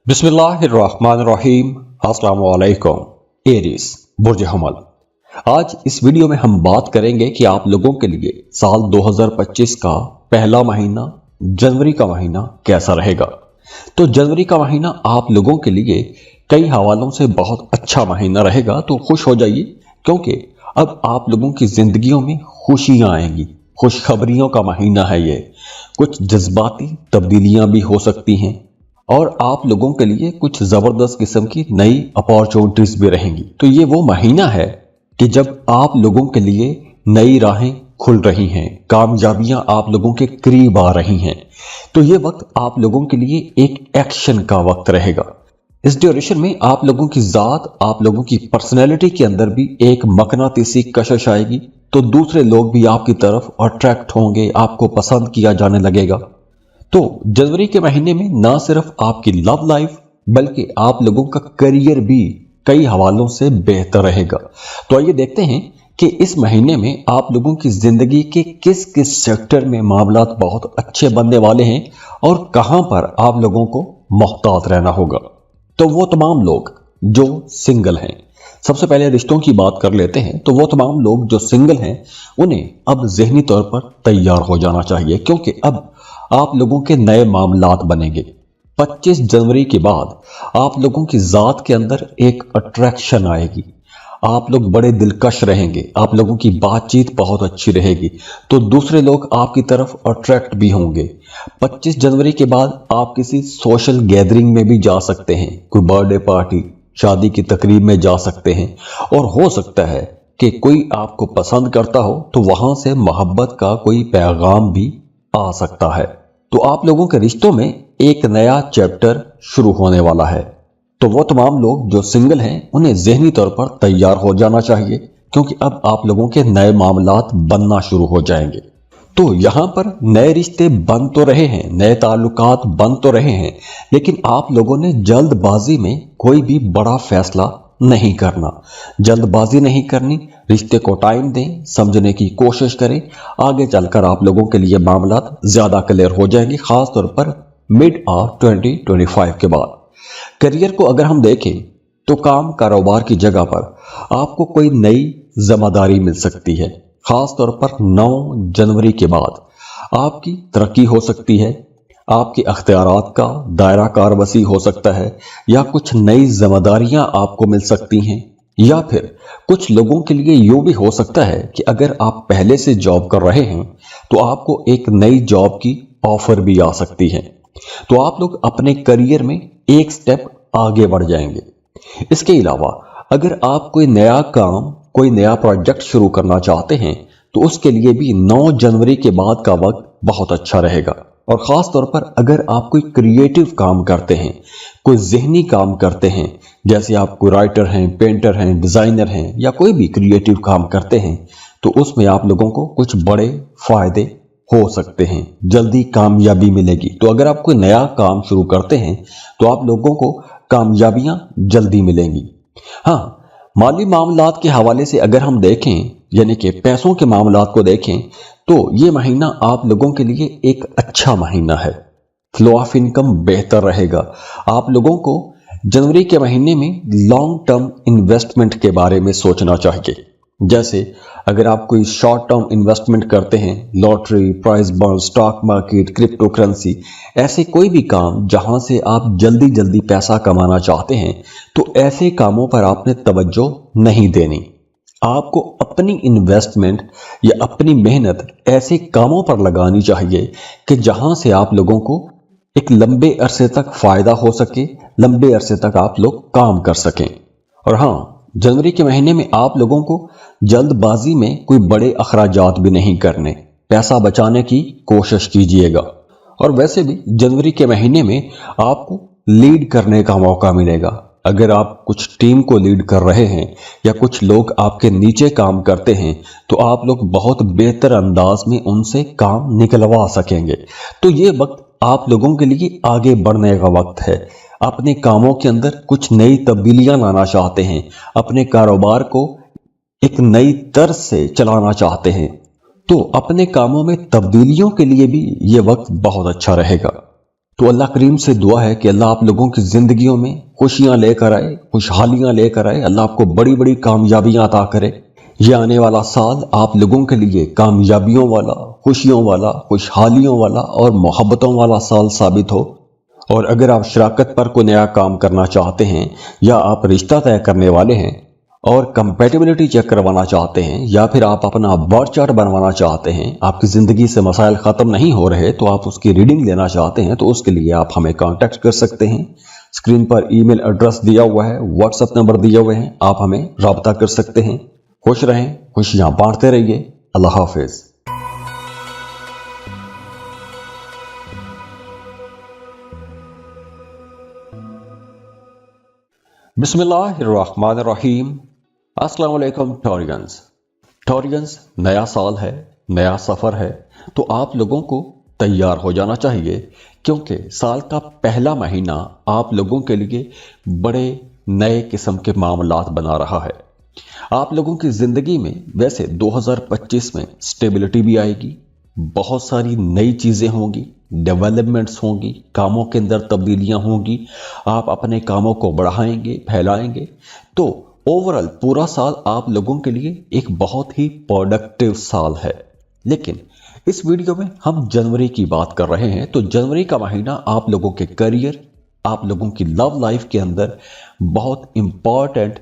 बिस्मिल्लाहिर्रहमानिर्रहीम। अस्सलाम वालेकुम। एरीज बुर्ज हमल। आज इस वीडियो में हम बात करेंगे कि आप लोगों के लिए साल 2025 का पहला महीना जनवरी का महीना कैसा रहेगा। तो जनवरी का महीना आप लोगों के लिए कई हवालों से बहुत अच्छा महीना रहेगा। तो खुश हो जाइए, क्योंकि अब आप लोगों की जिंदगियों में खुशियां आएंगी। खुशखबरियों का महीना है ये। कुछ जज्बाती तब्दीलियां भी हो सकती हैं और आप लोगों के लिए कुछ जबरदस्त किस्म की नई अपॉर्चुनिटीज भी रहेंगी। तो ये वो महीना है कि जब आप लोगों के लिए नई राहें खुल रही हैं, कामयाबियां आप लोगों के करीब आ रही हैं। तो ये वक्त आप लोगों के लिए एक एक्शन का वक्त रहेगा। इस ड्यूरेशन में आप लोगों की जात, आप लोगों की पर्सनैलिटी के अंदर भी एक मकनातीसी कशिश आएगी। तो दूसरे लोग भी आपकी तरफ अट्रैक्ट होंगे, आपको पसंद किया जाने लगेगा। तो जनवरी के महीने में ना सिर्फ आपकी लव लाइफ बल्कि आप लोगों का करियर भी कई हवालों से बेहतर रहेगा। तो आइए देखते हैं कि इस महीने में आप लोगों की जिंदगी के किस किस सेक्टर में मामलात बहुत अच्छे बनने वाले हैं और कहां पर आप लोगों को मोहतात रहना होगा। तो वो तमाम लोग जो सिंगल हैं, सबसे पहले रिश्तों की बात कर लेते हैं। तो वो तमाम लोग जो सिंगल हैं उन्हें अब ज़हनी तौर पर तैयार हो जाना चाहिए, क्योंकि अब आप लोगों के नए मामलात बनेंगे। 25 जनवरी के बाद आप लोगों की जात के अंदर एक अट्रैक्शन आएगी। आप लोग बड़े दिलकश रहेंगे, आप लोगों की बातचीत बहुत अच्छी रहेगी। तो दूसरे लोग आपकी तरफ अट्रैक्ट भी होंगे। 25 जनवरी के बाद आप किसी सोशल गैदरिंग में भी जा सकते हैं, कोई बर्थडे पार्टी, शादी की तकरीब में जा सकते हैं। और हो सकता है कि कोई आपको पसंद करता हो तो वहां से मोहब्बत का कोई पैगाम भी आ सकता है। तो आप लोगों के रिश्तों में एक नया चैप्टर शुरू होने वाला है। तो वो तमाम लोग जो सिंगल हैं उन्हें ज़हनी तौर पर तैयार हो जाना चाहिए, क्योंकि अब आप लोगों के नए मामलात बनना शुरू हो जाएंगे। तो यहां पर नए रिश्ते बन तो रहे हैं, नए ताल्लुकात बन तो रहे हैं, लेकिन आप लोगों ने जल्दबाजी में कोई भी बड़ा फैसला नहीं करना। जल्दबाजी नहीं करनी, रिश्ते को टाइम दें, समझने की कोशिश करें। आगे चलकर आप लोगों के लिए मामला ज्यादा क्लियर हो जाएंगे, खास तौर पर मिड ऑफ 2025 के बाद। करियर को अगर हम देखें तो काम कारोबार की जगह पर आपको कोई नई जिम्मेदारी मिल सकती है। खास तौर पर 9 जनवरी के बाद आपकी तरक्की हो सकती है, आपके अख्तियारात का दायरा कार वसी हो सकता है, या कुछ नई जिम्मेदारियां आपको मिल सकती हैं। या फिर कुछ लोगों के लिए यूं भी हो सकता है कि अगर आप पहले से जॉब कर रहे हैं तो आपको एक नई जॉब की ऑफर भी आ सकती है। तो आप लोग अपने करियर में एक स्टेप आगे बढ़ जाएंगे। इसके अलावा अगर आप कोई नया काम, कोई नया प्रोजेक्ट शुरू करना चाहते हैं तो उसके लिए भी 9 जनवरी के बाद का वक्त बहुत अच्छा रहेगा। और खास तौर पर अगर आप कोई क्रिएटिव काम करते हैं, कोई ज़हनी काम करते हैं, जैसे आप कोई राइटर हैं, पेंटर हैं, डिज़ाइनर हैं, या कोई भी क्रिएटिव काम करते हैं, तो उसमें आप लोगों को कुछ बड़े फायदे हो सकते हैं, जल्दी कामयाबी मिलेगी। तो अगर आप कोई नया काम शुरू करते हैं तो आप लोगों को कामयाबियां जल्दी मिलेंगी। हाँ, माली मामलात के हवाले से अगर हम देखें, यानी कि पैसों के मामलात को देखें, तो ये महीना आप लोगों के लिए एक अच्छा महीना है। फ्लो ऑफ इनकम बेहतर रहेगा। आप लोगों को जनवरी के महीने में लॉन्ग टर्म इन्वेस्टमेंट के बारे में सोचना चाहिए। जैसे अगर आप कोई शॉर्ट टर्म इन्वेस्टमेंट करते हैं, lottery, price bond, stock market, crypto currency, ऐसे कोई भी काम जहां से आप जल्दी जल्दी पैसा कमाना चाहते हैं, तो ऐसे कामों पर आपने तवज्जो नहीं देनी। आपको अपनी इन्वेस्टमेंट या अपनी मेहनत ऐसे कामों पर लगानी चाहिए कि जहां से आप लोगों को एक लंबे अरसे तक फायदा हो सके, लंबे अरसे तक आप लोग काम कर सकें। और हाँ, जनवरी के महीने में आप लोगों को जल्दबाजी में कोई बड़े अखराजात भी नहीं करने, पैसा बचाने की कोशिश कीजिएगा। और वैसे भी जनवरी के महीने में आपको लीड करने का मौका मिलेगा। अगर आप कुछ टीम को लीड कर रहे हैं या कुछ लोग आपके नीचे काम करते हैं तो आप लोग बहुत बेहतर अंदाज में उनसे काम निकलवा सकेंगे। तो ये वक्त आप लोगों के लिए आगे बढ़ने का वक्त है। अपने कामों के अंदर कुछ नई तब्दीलियां लाना चाहते हैं, अपने कारोबार को एक नई तर्ज से चलाना चाहते हैं, तो अपने कामों में तब्दीलियों के लिए भी ये वक्त बहुत अच्छा रहेगा। तो अल्लाह करीम से दुआ है कि अल्लाह आप लोगों की जिंदगियों में खुशियां लेकर आए, खुशहालियां लेकर आए। अल्लाह आपको बड़ी बड़ी कामयाबियां अता करे। ये आने वाला साल आप लोगों के लिए कामयाबियों वाला, खुशियों वाला, खुशहालियों वाला और मोहब्बतों वाला साल साबित हो। और अगर आप शराकत पर कोई नया काम करना चाहते हैं, या आप रिश्ता तय करने वाले हैं और कंपैटिबिलिटी चेक करवाना चाहते हैं, या फिर आप अपना बर्थ चार्ट बनवाना चाहते हैं, आपकी ज़िंदगी से मसाइल ख़त्म नहीं हो रहे तो आप उसकी रीडिंग लेना चाहते हैं, तो उसके लिए आप हमें कांटेक्ट कर सकते हैं। स्क्रीन पर ईमेल एड्रेस दिया हुआ है, व्हाट्सएप नंबर दिए हुए हैं, आप हमें रब्ता कर सकते हैं। खुश रहें, खुशियां बांटते रहिए। अल्लाह हाफिज। बिस्मिल्लाहिर्रहमानिर्रहीम। अस्सलाम वालेकुम टॉरियंस। नया साल है, नया सफ़र है, तो आप लोगों को तैयार हो जाना चाहिए, क्योंकि साल का पहला महीना आप लोगों के लिए बड़े नए किस्म के मामलात बना रहा है। आप लोगों की ज़िंदगी में वैसे 2025 में स्टेबिलिटी भी आएगी, बहुत सारी नई चीज़ें होंगी, डेवलपमेंट्स होंगी, कामों के अंदर तब्दीलियां होंगी, आप अपने कामों को बढ़ाएंगे, फैलाएंगे। तो ओवरऑल पूरा साल आप लोगों के लिए एक बहुत ही प्रोडक्टिव साल है। लेकिन इस वीडियो में हम जनवरी की बात कर रहे हैं, तो जनवरी का महीना आप लोगों के करियर, आप लोगों की लव लाइफ के अंदर बहुत इंपॉर्टेंट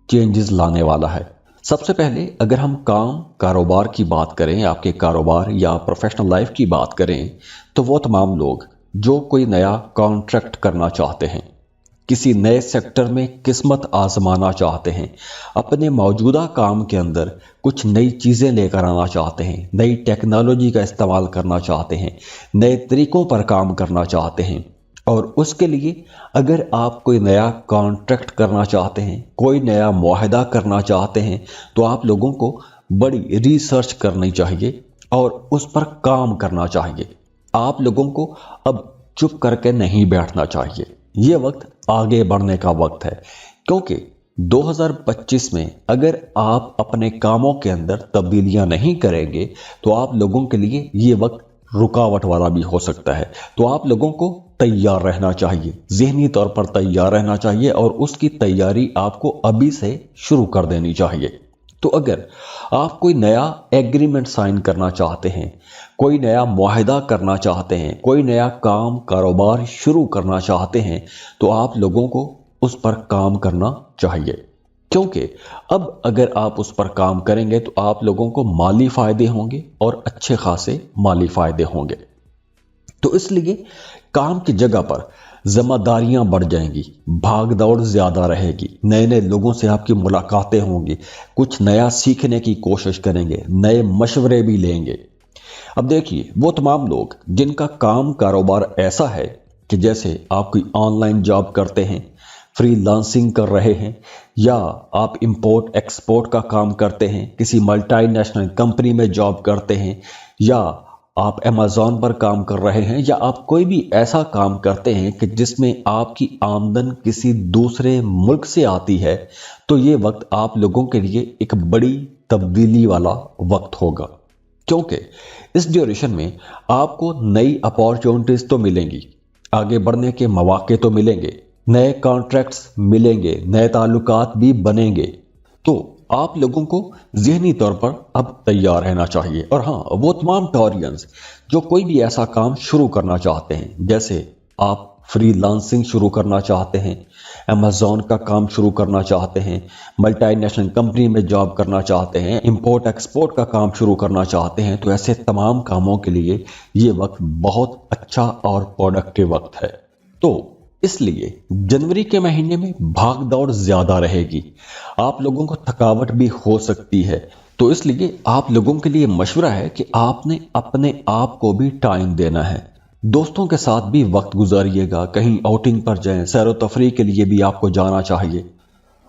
चेंजेस लाने वाला है। सबसे पहले अगर हम कारोबार की बात करें, आपके कारोबार या प्रोफेशनल लाइफ की बात करें, तो वो तमाम लोग जो कोई नया कॉन्ट्रैक्ट करना चाहते हैं, किसी नए सेक्टर में किस्मत आजमाना चाहते हैं, अपने मौजूदा काम के अंदर कुछ नई चीज़ें लेकर आना चाहते हैं, नई टेक्नोलॉजी का इस्तेमाल करना चाहते हैं, नए तरीक़ों पर काम करना चाहते हैं, और उसके लिए अगर आप कोई नया कॉन्ट्रैक्ट करना चाहते हैं, कोई नया मुआहदा करना चाहते हैं, तो आप लोगों को बड़ी रिसर्च करनी चाहिए और उस पर काम करना चाहिए। आप लोगों को अब चुप करके नहीं बैठना चाहिए। ये वक्त आगे बढ़ने का वक्त है, क्योंकि 2025 में अगर आप अपने कामों के अंदर तब्दीलियां नहीं करेंगे तो आप लोगों के लिए ये वक्त रुकावट वाला भी हो सकता है। तो आप लोगों को तैयार रहना चाहिए, ज़हनी तौर पर तैयार रहना चाहिए, और उसकी तैयारी आपको अभी से शुरू कर देनी चाहिए। तो अगर आप कोई नया एग्रीमेंट साइन करना चाहते हैं, कोई नया मुआहदा करना चाहते हैं, कोई नया काम कारोबार शुरू करना चाहते हैं, तो आप लोगों को उस पर काम करना चाहिए, क्योंकि अब अगर आप उस पर काम करेंगे तो आप लोगों को माली फायदे होंगे और अच्छे खासे माली फायदे होंगे। तो इसलिए काम की जगह पर जिम्मेदारियां बढ़ जाएंगी, भाग दौड़ ज्यादा रहेगी, नए नए लोगों से आपकी मुलाकातें होंगी, कुछ नया सीखने की कोशिश करेंगे, नए मशवरे भी लेंगे। अब देखिए, वो तमाम लोग जिनका काम कारोबार ऐसा है कि जैसे आप कोई ऑनलाइन जॉब करते हैं, फ्रीलांसिंग कर रहे हैं, या आप इंपोर्ट एक्सपोर्ट का काम करते हैं, किसी मल्टीनेशनल कंपनी में जॉब करते हैं, या आप अमेज़न पर काम कर रहे हैं, या आप कोई भी ऐसा काम करते हैं कि जिसमें आपकी आमदन किसी दूसरे मुल्क से आती है, तो ये वक्त आप लोगों के लिए एक बड़ी तब्दीली वाला वक्त होगा। क्योंकि इस ड्यूरेशन में आपको नई अपॉर्चुनिटीज तो मिलेंगी, आगे बढ़ने के मौके तो मिलेंगे, नए कॉन्ट्रैक्ट्स मिलेंगे, नए ताल्लुकात भी बनेंगे। तो आप लोगों को ज़हनी तौर पर अब तैयार रहना चाहिए। और हाँ, वो तमाम टॉरियंस जो कोई भी ऐसा काम शुरू करना चाहते हैं, जैसे आप फ्रीलांसिंग शुरू करना चाहते हैं, अमेज़न का काम शुरू करना चाहते हैं, मल्टीनेशनल कंपनी में जॉब करना चाहते हैं, इंपोर्ट एक्सपोर्ट का काम शुरू करना चाहते हैं, तो ऐसे तमाम कामों के लिए ये वक्त बहुत अच्छा और प्रोडक्टिव वक्त है। तो इसलिए जनवरी के महीने में भाग दौड़ ज्यादा रहेगी, आप लोगों को थकावट भी हो सकती है। तो इसलिए आप लोगों के लिए मशवरा है कि आपने अपने आप को भी टाइम देना है, दोस्तों के साथ भी वक्त गुजारिएगा, कहीं आउटिंग पर जाएं, सैर व तफरीह के लिए भी आपको जाना चाहिए।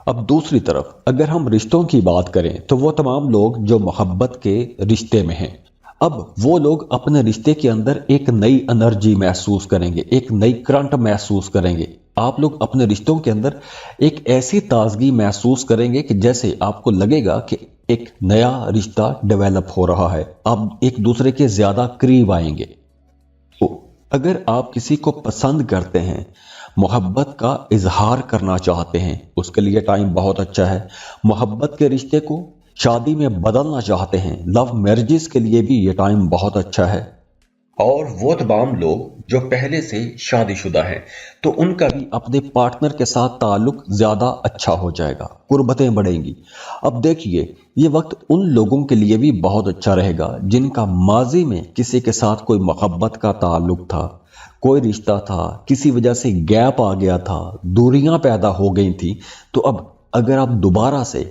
अब दूसरी तरफ अगर हम रिश्तों की बात करें, तो वो तमाम लोग जो मोहब्बत के रिश्ते में हैं, अब वो लोग अपने रिश्ते के अंदर एक नई एनर्जी महसूस करेंगे, एक नई करंट महसूस करेंगे। आप लोग अपने रिश्तों के अंदर एक ऐसी ताजगी महसूस करेंगे कि जैसे आपको लगेगा कि एक नया रिश्ता डेवलप हो रहा है, आप एक दूसरे के ज्यादा करीब आएंगे। तो अगर आप किसी को पसंद करते हैं, मोहब्बत का इजहार करना चाहते हैं, उसके लिए टाइम बहुत अच्छा है। मोहब्बत के रिश्ते को शादी में बदलना चाहते हैं, लव मैरिजेस के लिए भी ये टाइम बहुत अच्छा है। और वो तमाम लोग जो पहले से शादीशुदा हैं, तो उनका भी अपने पार्टनर के साथ ताल्लुक ज्यादा अच्छा हो जाएगा, कुर्बतें बढ़ेंगी। अब देखिए, ये वक्त उन लोगों के लिए भी बहुत अच्छा रहेगा जिनका माजी में किसी के साथ कोई मोहब्बत का ताल्लुक था, कोई रिश्ता था, किसी वजह से गैप आ गया था, दूरियां पैदा हो गई थी। तो अब अगर आप दोबारा से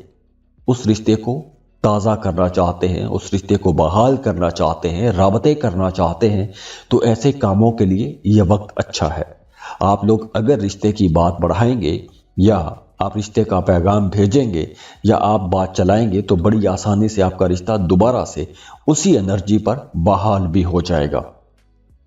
उस रिश्ते को ताज़ा करना चाहते हैं, उस रिश्ते को बहाल करना चाहते हैं, राबते करना चाहते हैं, तो ऐसे कामों के लिए यह वक्त अच्छा है। आप लोग अगर रिश्ते की बात बढ़ाएंगे, या आप रिश्ते का पैगाम भेजेंगे, या आप बात चलाएंगे, तो बड़ी आसानी से आपका रिश्ता दोबारा से उसी एनर्जी पर बहाल भी हो जाएगा।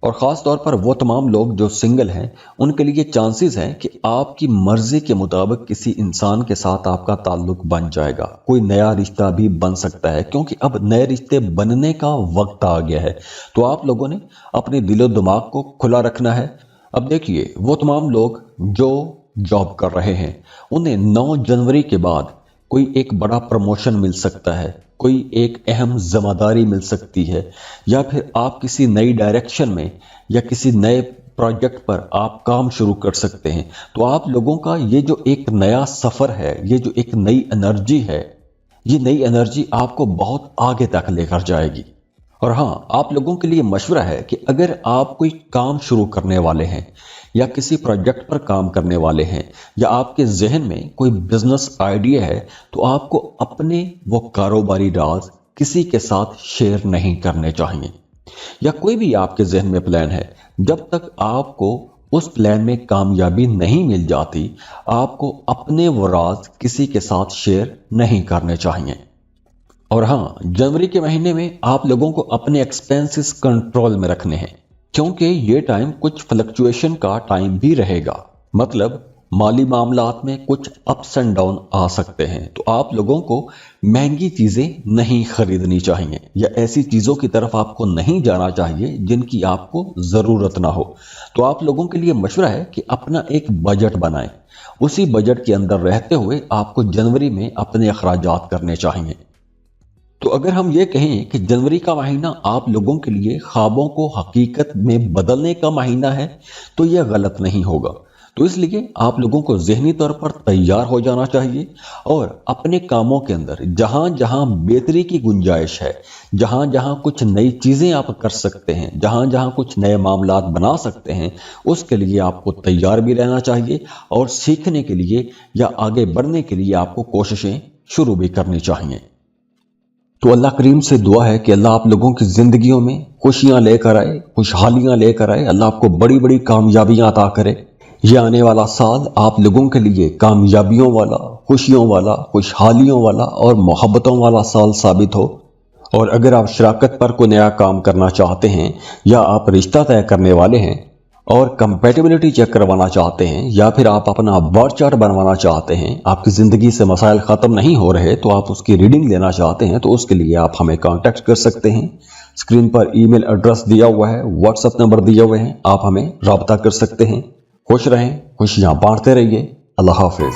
और ख़ास तौर पर वो तमाम लोग जो सिंगल हैं, उनके लिए चांसेस हैं कि आपकी मर्जी के मुताबिक किसी इंसान के साथ आपका ताल्लुक बन जाएगा, कोई नया रिश्ता भी बन सकता है, क्योंकि अब नए रिश्ते बनने का वक्त आ गया है। तो आप लोगों ने अपने दिलो दिमाग को खुला रखना है। अब देखिए, वो तमाम लोग जो जॉब कर रहे हैं, उन्हें 9 जनवरी के बाद कोई एक बड़ा प्रमोशन मिल सकता है, कोई एक अहम जिम्मेदारी मिल सकती है, या फिर आप किसी नई डायरेक्शन में या किसी नए प्रोजेक्ट पर आप काम शुरू कर सकते हैं। तो आप लोगों का ये जो एक नया सफर है, ये जो एक नई एनर्जी है, ये नई एनर्जी आपको बहुत आगे तक लेकर जाएगी। और हाँ, आप लोगों के लिए मशवरा है कि अगर आप कोई काम शुरू करने वाले हैं, या किसी प्रोजेक्ट पर काम करने वाले हैं, या आपके जहन में कोई बिजनेस आइडिया है, तो आपको अपने वो कारोबारी राज किसी के साथ शेयर नहीं करने चाहिए। या कोई भी आपके जहन में प्लान है, जब तक आपको उस प्लान में कामयाबी नहीं मिल जाती, आपको अपने वो राज किसी के साथ शेयर नहीं करने चाहिए। और हाँ, जनवरी के महीने में आप लोगों को अपने एक्सपेंसेस कंट्रोल में रखने हैं, क्योंकि ये टाइम कुछ फ्लक्चुएशन का टाइम भी रहेगा। मतलब माली मामलात में कुछ अप्स एंड डाउन आ सकते हैं। तो आप लोगों को महंगी चीजें नहीं खरीदनी चाहिए, या ऐसी चीजों की तरफ आपको नहीं जाना चाहिए जिनकी आपको जरूरत ना हो। तो आप लोगों के लिए मशवरा है कि अपना एक बजट बनाएं, उसी बजट के अंदर रहते हुए आपको जनवरी में अपने अखराजात करने चाहिए। तो अगर हम ये कहें कि जनवरी का महीना आप लोगों के लिए ख्वाबों को हकीकत में बदलने का महीना है, तो यह गलत नहीं होगा। तो इसलिए आप लोगों को ज़हनी तौर पर तैयार हो जाना चाहिए, और अपने कामों के अंदर जहां जहां बेहतरी की गुंजाइश है, जहां जहां कुछ नई चीज़ें आप कर सकते हैं, जहां जहां कुछ नए मामलात बना सकते हैं, उसके लिए आपको तैयार भी रहना चाहिए, और सीखने के लिए या आगे बढ़ने के लिए आपको कोशिशें शुरू भी करनी चाहिए। तो अल्लाह करीम से दुआ है कि अल्लाह आप लोगों की जिंदगियों में खुशियां लेकर आए, खुशहालियां लेकर आए। अल्लाह आपको बड़ी बड़ी कामयाबियां अता करे। ये आने वाला साल आप लोगों के लिए कामयाबियों वाला, खुशियों वाला, खुशहालियों वाला और मोहब्बतों वाला साल साबित हो। और अगर आप शराकत पर कोई नया काम करना चाहते हैं, या आप रिश्ता तय करने वाले हैं और कंपैटिबिलिटी चेक करवाना चाहते हैं, या फिर आप अपना बर्थ चार्ट बनवाना चाहते हैं, आपकी ज़िंदगी से मसाइल ख़त्म नहीं हो रहे, तो आप उसकी रीडिंग लेना चाहते हैं, तो उसके लिए आप हमें कांटेक्ट कर सकते हैं। स्क्रीन पर ईमेल एड्रेस दिया हुआ है, व्हाट्सएप नंबर दिए हुए हैं, आप हमें रब्ता कर सकते हैं। खुश रहें, खुशियाँ बांटते रहिए। अल्लाह हाफिज़।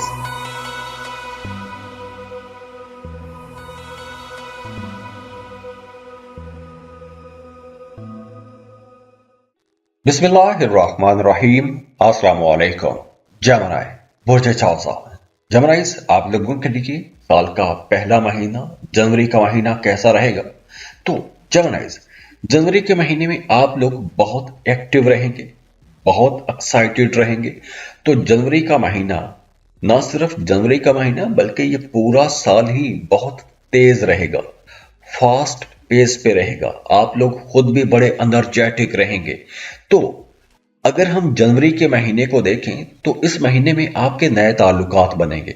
बिस्मिल्लाहिर्रहमानिर्रहीम। अस्सलाम वालेकुम। जमराई बुर्ज चौसा। जमराइज, आप लोगों के लिए साल का पहला महीना जनवरी का महीना कैसा रहेगा? तो जमराइज, जनवरी के महीने में आप लोग बहुत एक्टिव रहेंगे, बहुत एक्साइटेड रहेंगे। तो जनवरी का महीना, ना सिर्फ जनवरी का महीना बल्कि ये पूरा साल ही बहुत तेज रहेगा, फास्ट पेस पे रहेगा। आप लोग खुद भी बड़े एनर्जेटिक रहेंगे। तो अगर हम जनवरी के महीने को देखें, तो इस महीने में आपके नए ताल्लुकात बनेंगे।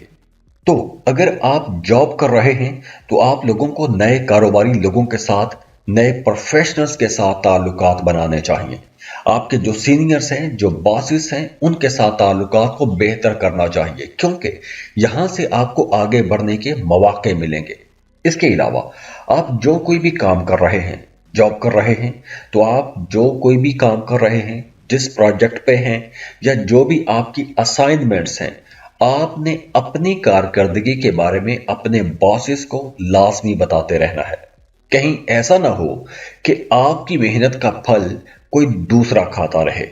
तो अगर आप जॉब कर रहे हैं, तो आप लोगों को नए कारोबारी लोगों के साथ, नए प्रोफेशनल्स के साथ ताल्लुकात बनाने चाहिए। आपके जो सीनियर्स हैं, जो बॉसेस हैं, उनके साथ ताल्लुकात को बेहतर करना चाहिए, क्योंकि यहां से आपको आगे बढ़ने के मौके मिलेंगे। इसके अलावा आप जो कोई भी काम कर रहे हैं, जॉब कर रहे हैं, तो आप जो कोई भी काम कर रहे हैं, जिस प्रोजेक्ट पे हैं या जो भी आपकी असाइनमेंट्स हैं, आपने अपनी कारकर्दगी के बारे में अपने बॉसेस को लाजमी बताते रहना है। कहीं ऐसा ना हो कि आपकी मेहनत का फल कोई दूसरा खाता रहे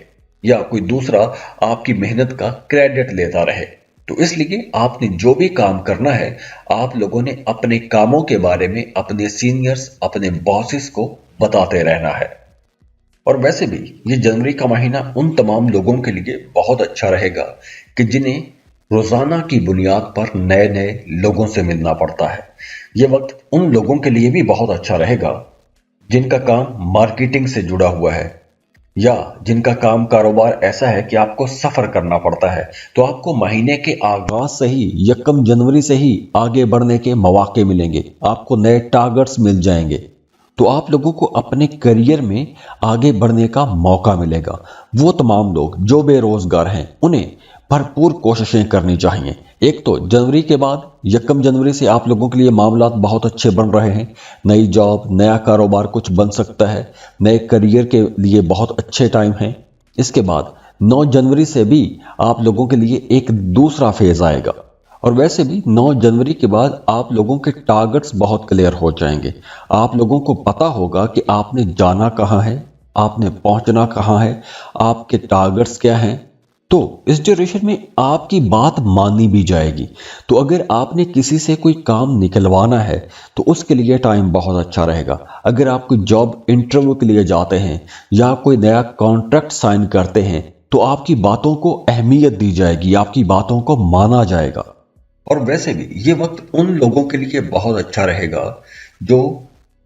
या कोई दूसरा आपकी मेहनत का क्रेडिट लेता रहे। तो इसलिए आपने जो भी काम करना है, आप लोगों ने अपने कामों के बारे में अपने सीनियर्स, अपने बॉसेस को बताते रहना है। और वैसे भी ये जनवरी का महीना उन तमाम लोगों के लिए बहुत अच्छा रहेगा कि जिन्हें रोजाना की बुनियाद पर नए नए लोगों से मिलना पड़ता है। ये वक्त उन लोगों के लिए भी बहुत अच्छा रहेगा जिनका काम मार्केटिंग से जुड़ा हुआ है या जिनका काम कारोबार ऐसा है कि आपको सफर करना पड़ता है। तो आपको महीने के आगाज से ही 1 जनवरी से ही आगे बढ़ने के मौके मिलेंगे, आपको नए टारगेट्स मिल जाएंगे। तो आप लोगों को अपने करियर में आगे बढ़ने का मौका मिलेगा। वो तमाम लोग जो बेरोजगार हैं, उन्हें भरपूर कोशिशें करनी चाहिए। एक तो जनवरी के बाद 1 जनवरी से आप लोगों के लिए मामलात बहुत अच्छे बन रहे हैं। नई जॉब, नया कारोबार कुछ बन सकता है, नए करियर के लिए बहुत अच्छे टाइम हैं। इसके बाद 9 जनवरी से भी आप लोगों के लिए एक दूसरा फेज आएगा। और वैसे भी 9 जनवरी के बाद आप लोगों के टारगेट्स बहुत क्लियर हो जाएंगे। आप लोगों को पता होगा कि आपने जाना कहाँ है, आपने पहुंचना कहाँ है, आपके टारगेट्स क्या हैं। तो इस ड्यूरेशन में आपकी बात मानी भी जाएगी। तो अगर आपने किसी से कोई काम निकलवाना है तो उसके लिए टाइम बहुत अच्छा रहेगा। अगर आप कोई जॉब इंटरव्यू के लिए जाते हैं या कोई नया कॉन्ट्रैक्ट साइन करते हैं तो आपकी बातों को अहमियत दी जाएगी, आपकी बातों को माना जाएगा। और वैसे भी ये वक्त उन लोगों के लिए बहुत अच्छा रहेगा जो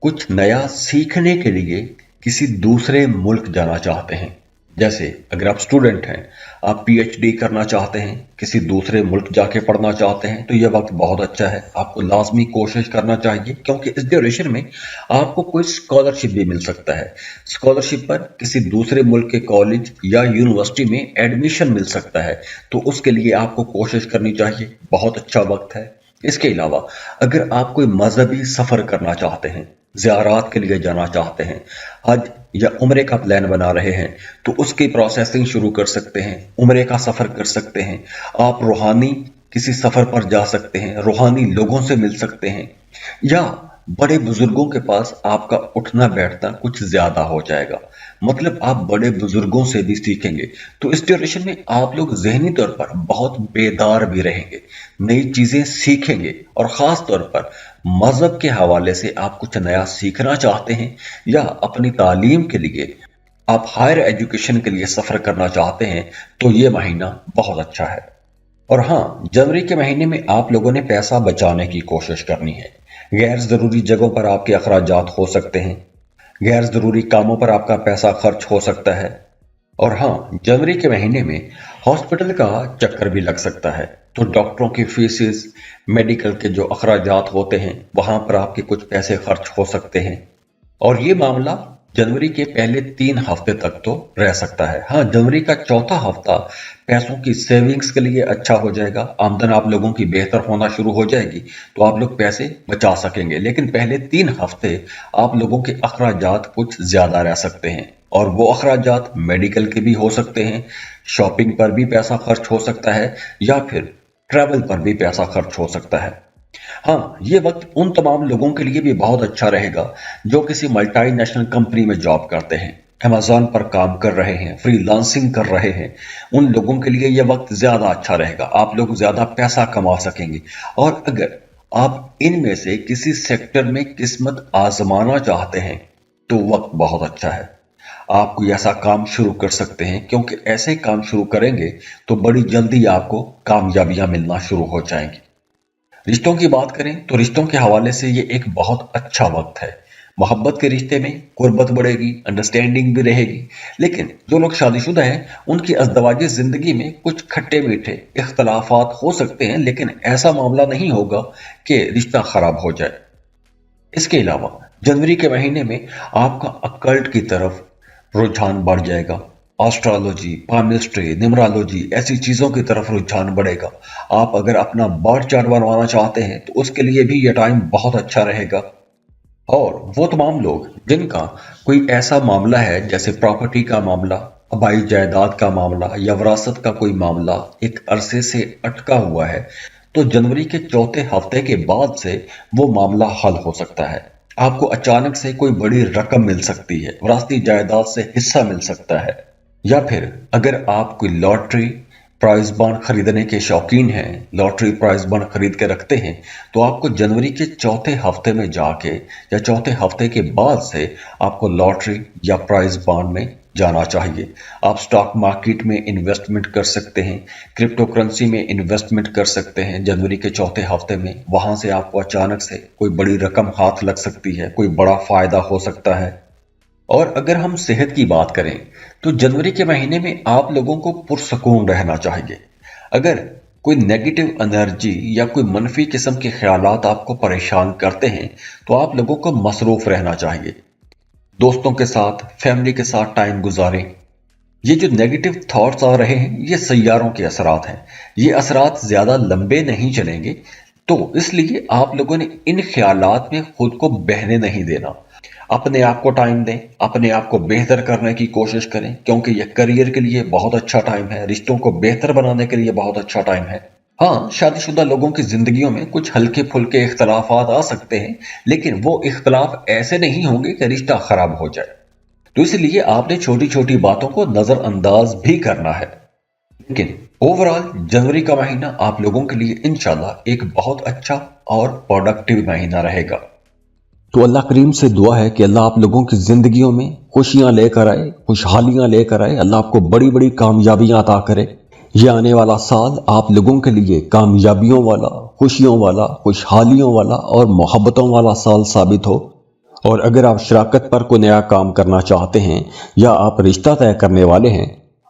कुछ नया सीखने के लिए किसी दूसरे मुल्क जाना चाहते हैं। जैसे अगर आप स्टूडेंट हैं, आप पीएचडी करना चाहते हैं, किसी दूसरे मुल्क जाके पढ़ना चाहते हैं, तो यह वक्त बहुत अच्छा है। आपको लाजमी कोशिश करना चाहिए क्योंकि इस ड्यूरेशन में आपको कोई स्कॉलरशिप भी मिल सकता है। स्कॉलरशिप पर किसी दूसरे मुल्क के कॉलेज या यूनिवर्सिटी में एडमिशन मिल सकता है, तो उसके लिए आपको कोशिश करनी चाहिए। बहुत अच्छा वक्त है। इसके अलावा अगर आप कोई मजहबी सफर करना चाहते हैं, ज़ियारात के लिए जाना चाहते हैं, हज या उम्रे का प्लान बना रहे हैं, तो उसकी प्रोसेसिंग शुरू कर सकते हैं, उम्रे का सफर कर सकते हैं। आप रूहानी किसी सफर पर जा सकते हैं, रूहानी लोगों से मिल सकते हैं, या बड़े बुजुर्गों के पास आपका उठना बैठना कुछ ज्यादा हो जाएगा। मतलब आप बड़े बुजुर्गों से भी सीखेंगे। तो इस ड्यूरेशन में आप लोग ज़हनी तौर पर बहुत बेदार भी रहेंगे, नई चीजें सीखेंगे। और खास तौर पर मजहब के हवाले से आप कुछ नया सीखना चाहते हैं या अपनी तालीम के लिए आप हायर एजुकेशन के लिए सफर करना चाहते हैं, तो ये महीना बहुत अच्छा है। और हाँ, जनवरी के महीने में आप लोगों ने पैसा बचाने की कोशिश करनी है। गैर जरूरी जगहों पर आपके अखराजात हो सकते हैं, गैर जरूरी कामों पर आपका पैसा खर्च हो सकता है। और हाँ, जनवरी के महीने में हॉस्पिटल का चक्कर भी लग सकता है, तो डॉक्टरों की फीसेस, मेडिकल के जो अखराजात होते हैं, वहां पर आपके कुछ पैसे खर्च हो सकते हैं। और ये मामला जनवरी के पहले 3 हफ्ते तक तो रह सकता है। हाँ, जनवरी का चौथा हफ्ता पैसों की सेविंग्स के लिए अच्छा हो जाएगा। आमदन आप लोगों की बेहतर होना शुरू हो जाएगी, तो आप लोग पैसे बचा सकेंगे। लेकिन पहले 3 हफ्ते आप लोगों के अखराजात कुछ ज्यादा रह सकते हैं, और वो अखराजात मेडिकल के भी हो सकते हैं, शॉपिंग पर भी पैसा खर्च हो सकता है, या फिर ट्रैवल पर भी पैसा खर्च हो सकता है। हाँ, ये वक्त उन तमाम लोगों के लिए भी बहुत अच्छा रहेगा जो किसी मल्टीनेशनल कंपनी में जॉब करते हैं, अमेज़न पर काम कर रहे हैं, फ्रीलांसिंग कर रहे हैं। उन लोगों के लिए यह वक्त ज्यादा अच्छा रहेगा। आप लोग ज्यादा पैसा कमा सकेंगे। और अगर आप इनमें से किसी सेक्टर में किस्मत आजमाना चाहते हैं, तो वक्त बहुत अच्छा है। आप कोई ऐसा काम शुरू कर सकते हैं, क्योंकि ऐसे काम शुरू करेंगे तो बड़ी जल्दी आपको कामयाबियां मिलना शुरू हो जाएंगी। रिश्तों की बात करें तो रिश्तों के हवाले से ये एक बहुत अच्छा वक्त है। मोहब्बत के रिश्ते में कुर्बत बढ़ेगी, अंडरस्टैंडिंग भी रहेगी। लेकिन जो लोग शादीशुदा हैं, उनकी अज़दवाजी जिंदगी में कुछ खट्टे मीठे इख्तलाफात हो सकते हैं, लेकिन ऐसा मामला नहीं होगा कि रिश्ता खराब हो जाए। इसके अलावा जनवरी के महीने में आपका अकल्ट की तरफ रुझान बढ़ जाएगा। एस्ट्रोलॉजी, पामिस्ट्री, न्यूमरोलॉजी, ऐसी चीजों की तरफ रुझान बढ़ेगा। आप अगर अपना बर्थ चार्ट बनवाना चाहते हैं तो उसके लिए भी यह टाइम बहुत अच्छा रहेगा। और वो तमाम लोग जिनका कोई ऐसा मामला है जैसे प्रॉपर्टी का मामला, आबाई जायदाद का मामला या विरासत का कोई मामला एक अरसे से अटका हुआ है, तो जनवरी के चौथे हफ्ते के बाद से वो मामला हल हो सकता है। आपको अचानक से कोई बड़ी रकम मिल सकती है, विरासती जायदाद से हिस्सा मिल सकता है, या फिर अगर आप कोई लॉटरी प्राइज बॉन्ड खरीदने के शौकीन हैं, लॉटरी प्राइज बॉन्ड खरीद के रखते हैं, तो आपको जनवरी के चौथे हफ्ते में जाके या चौथे हफ्ते के बाद से आपको लॉटरी या प्राइज बॉन्ड में जाना चाहिए। आप स्टॉक मार्केट में इन्वेस्टमेंट कर सकते हैं, क्रिप्टो करेंसी में इन्वेस्टमेंट कर सकते हैं जनवरी के चौथे हफ्ते में। वहां से आपको अचानक से कोई बड़ी रकम हाथ लग सकती है, कोई बड़ा फायदा हो सकता है। और अगर हम सेहत की बात करें तो जनवरी के महीने में आप लोगों को पुरसकून रहना चाहिए। अगर कोई नेगेटिव एनर्जी या कोई मनफी किस्म के ख्यालात आपको परेशान करते हैं तो आप लोगों को मसरूफ रहना चाहिए। दोस्तों के साथ, फैमिली के साथ टाइम गुजारें। ये जो नेगेटिव थॉट्स आ रहे हैं ये सैयारों के असरात हैं, ये असरात ज्यादा लंबे नहीं चलेंगे, तो इसलिए आप लोगों ने इन ख्यालात में खुद को बहने नहीं देना। अपने आप को टाइम दें, अपने आप को बेहतर करने की कोशिश करें, क्योंकि यह करियर के लिए बहुत अच्छा टाइम है, रिश्तों को बेहतर बनाने के लिए बहुत अच्छा टाइम है। हाँ, शादीशुदा लोगों की जिंदगियों में कुछ हल्के फुल्के इख्तलाफात आ सकते हैं, लेकिन वो इख्तलाफ ऐसे नहीं होंगे कि रिश्ता खराब हो जाए। तो इसलिए आपने छोटी छोटी बातों को नजरअंदाज भी करना है। लेकिन ओवरऑल जनवरी का महीना आप लोगों के लिए इंशाल्लाह एक बहुत अच्छा और प्रोडक्टिव महीना रहेगा। तो अल्लाह करीम से दुआ है कि अल्लाह आप लोगों की जिंदगियों में खुशियां लेकर आए, खुशहालियां लेकर आए, अल्लाह आपको बड़ी बड़ी कामयाबियां अता करे। ये आने वाला साल आप लोगों के लिए कामयाबियों वाला, खुशियों वाला, खुशहालियों वाला और मोहब्बतों वाला साल साबित हो। और अगर आप शराकत पर कोई नया काम करना चाहते हैं, या आप रिश्ता तय करने वाले हैं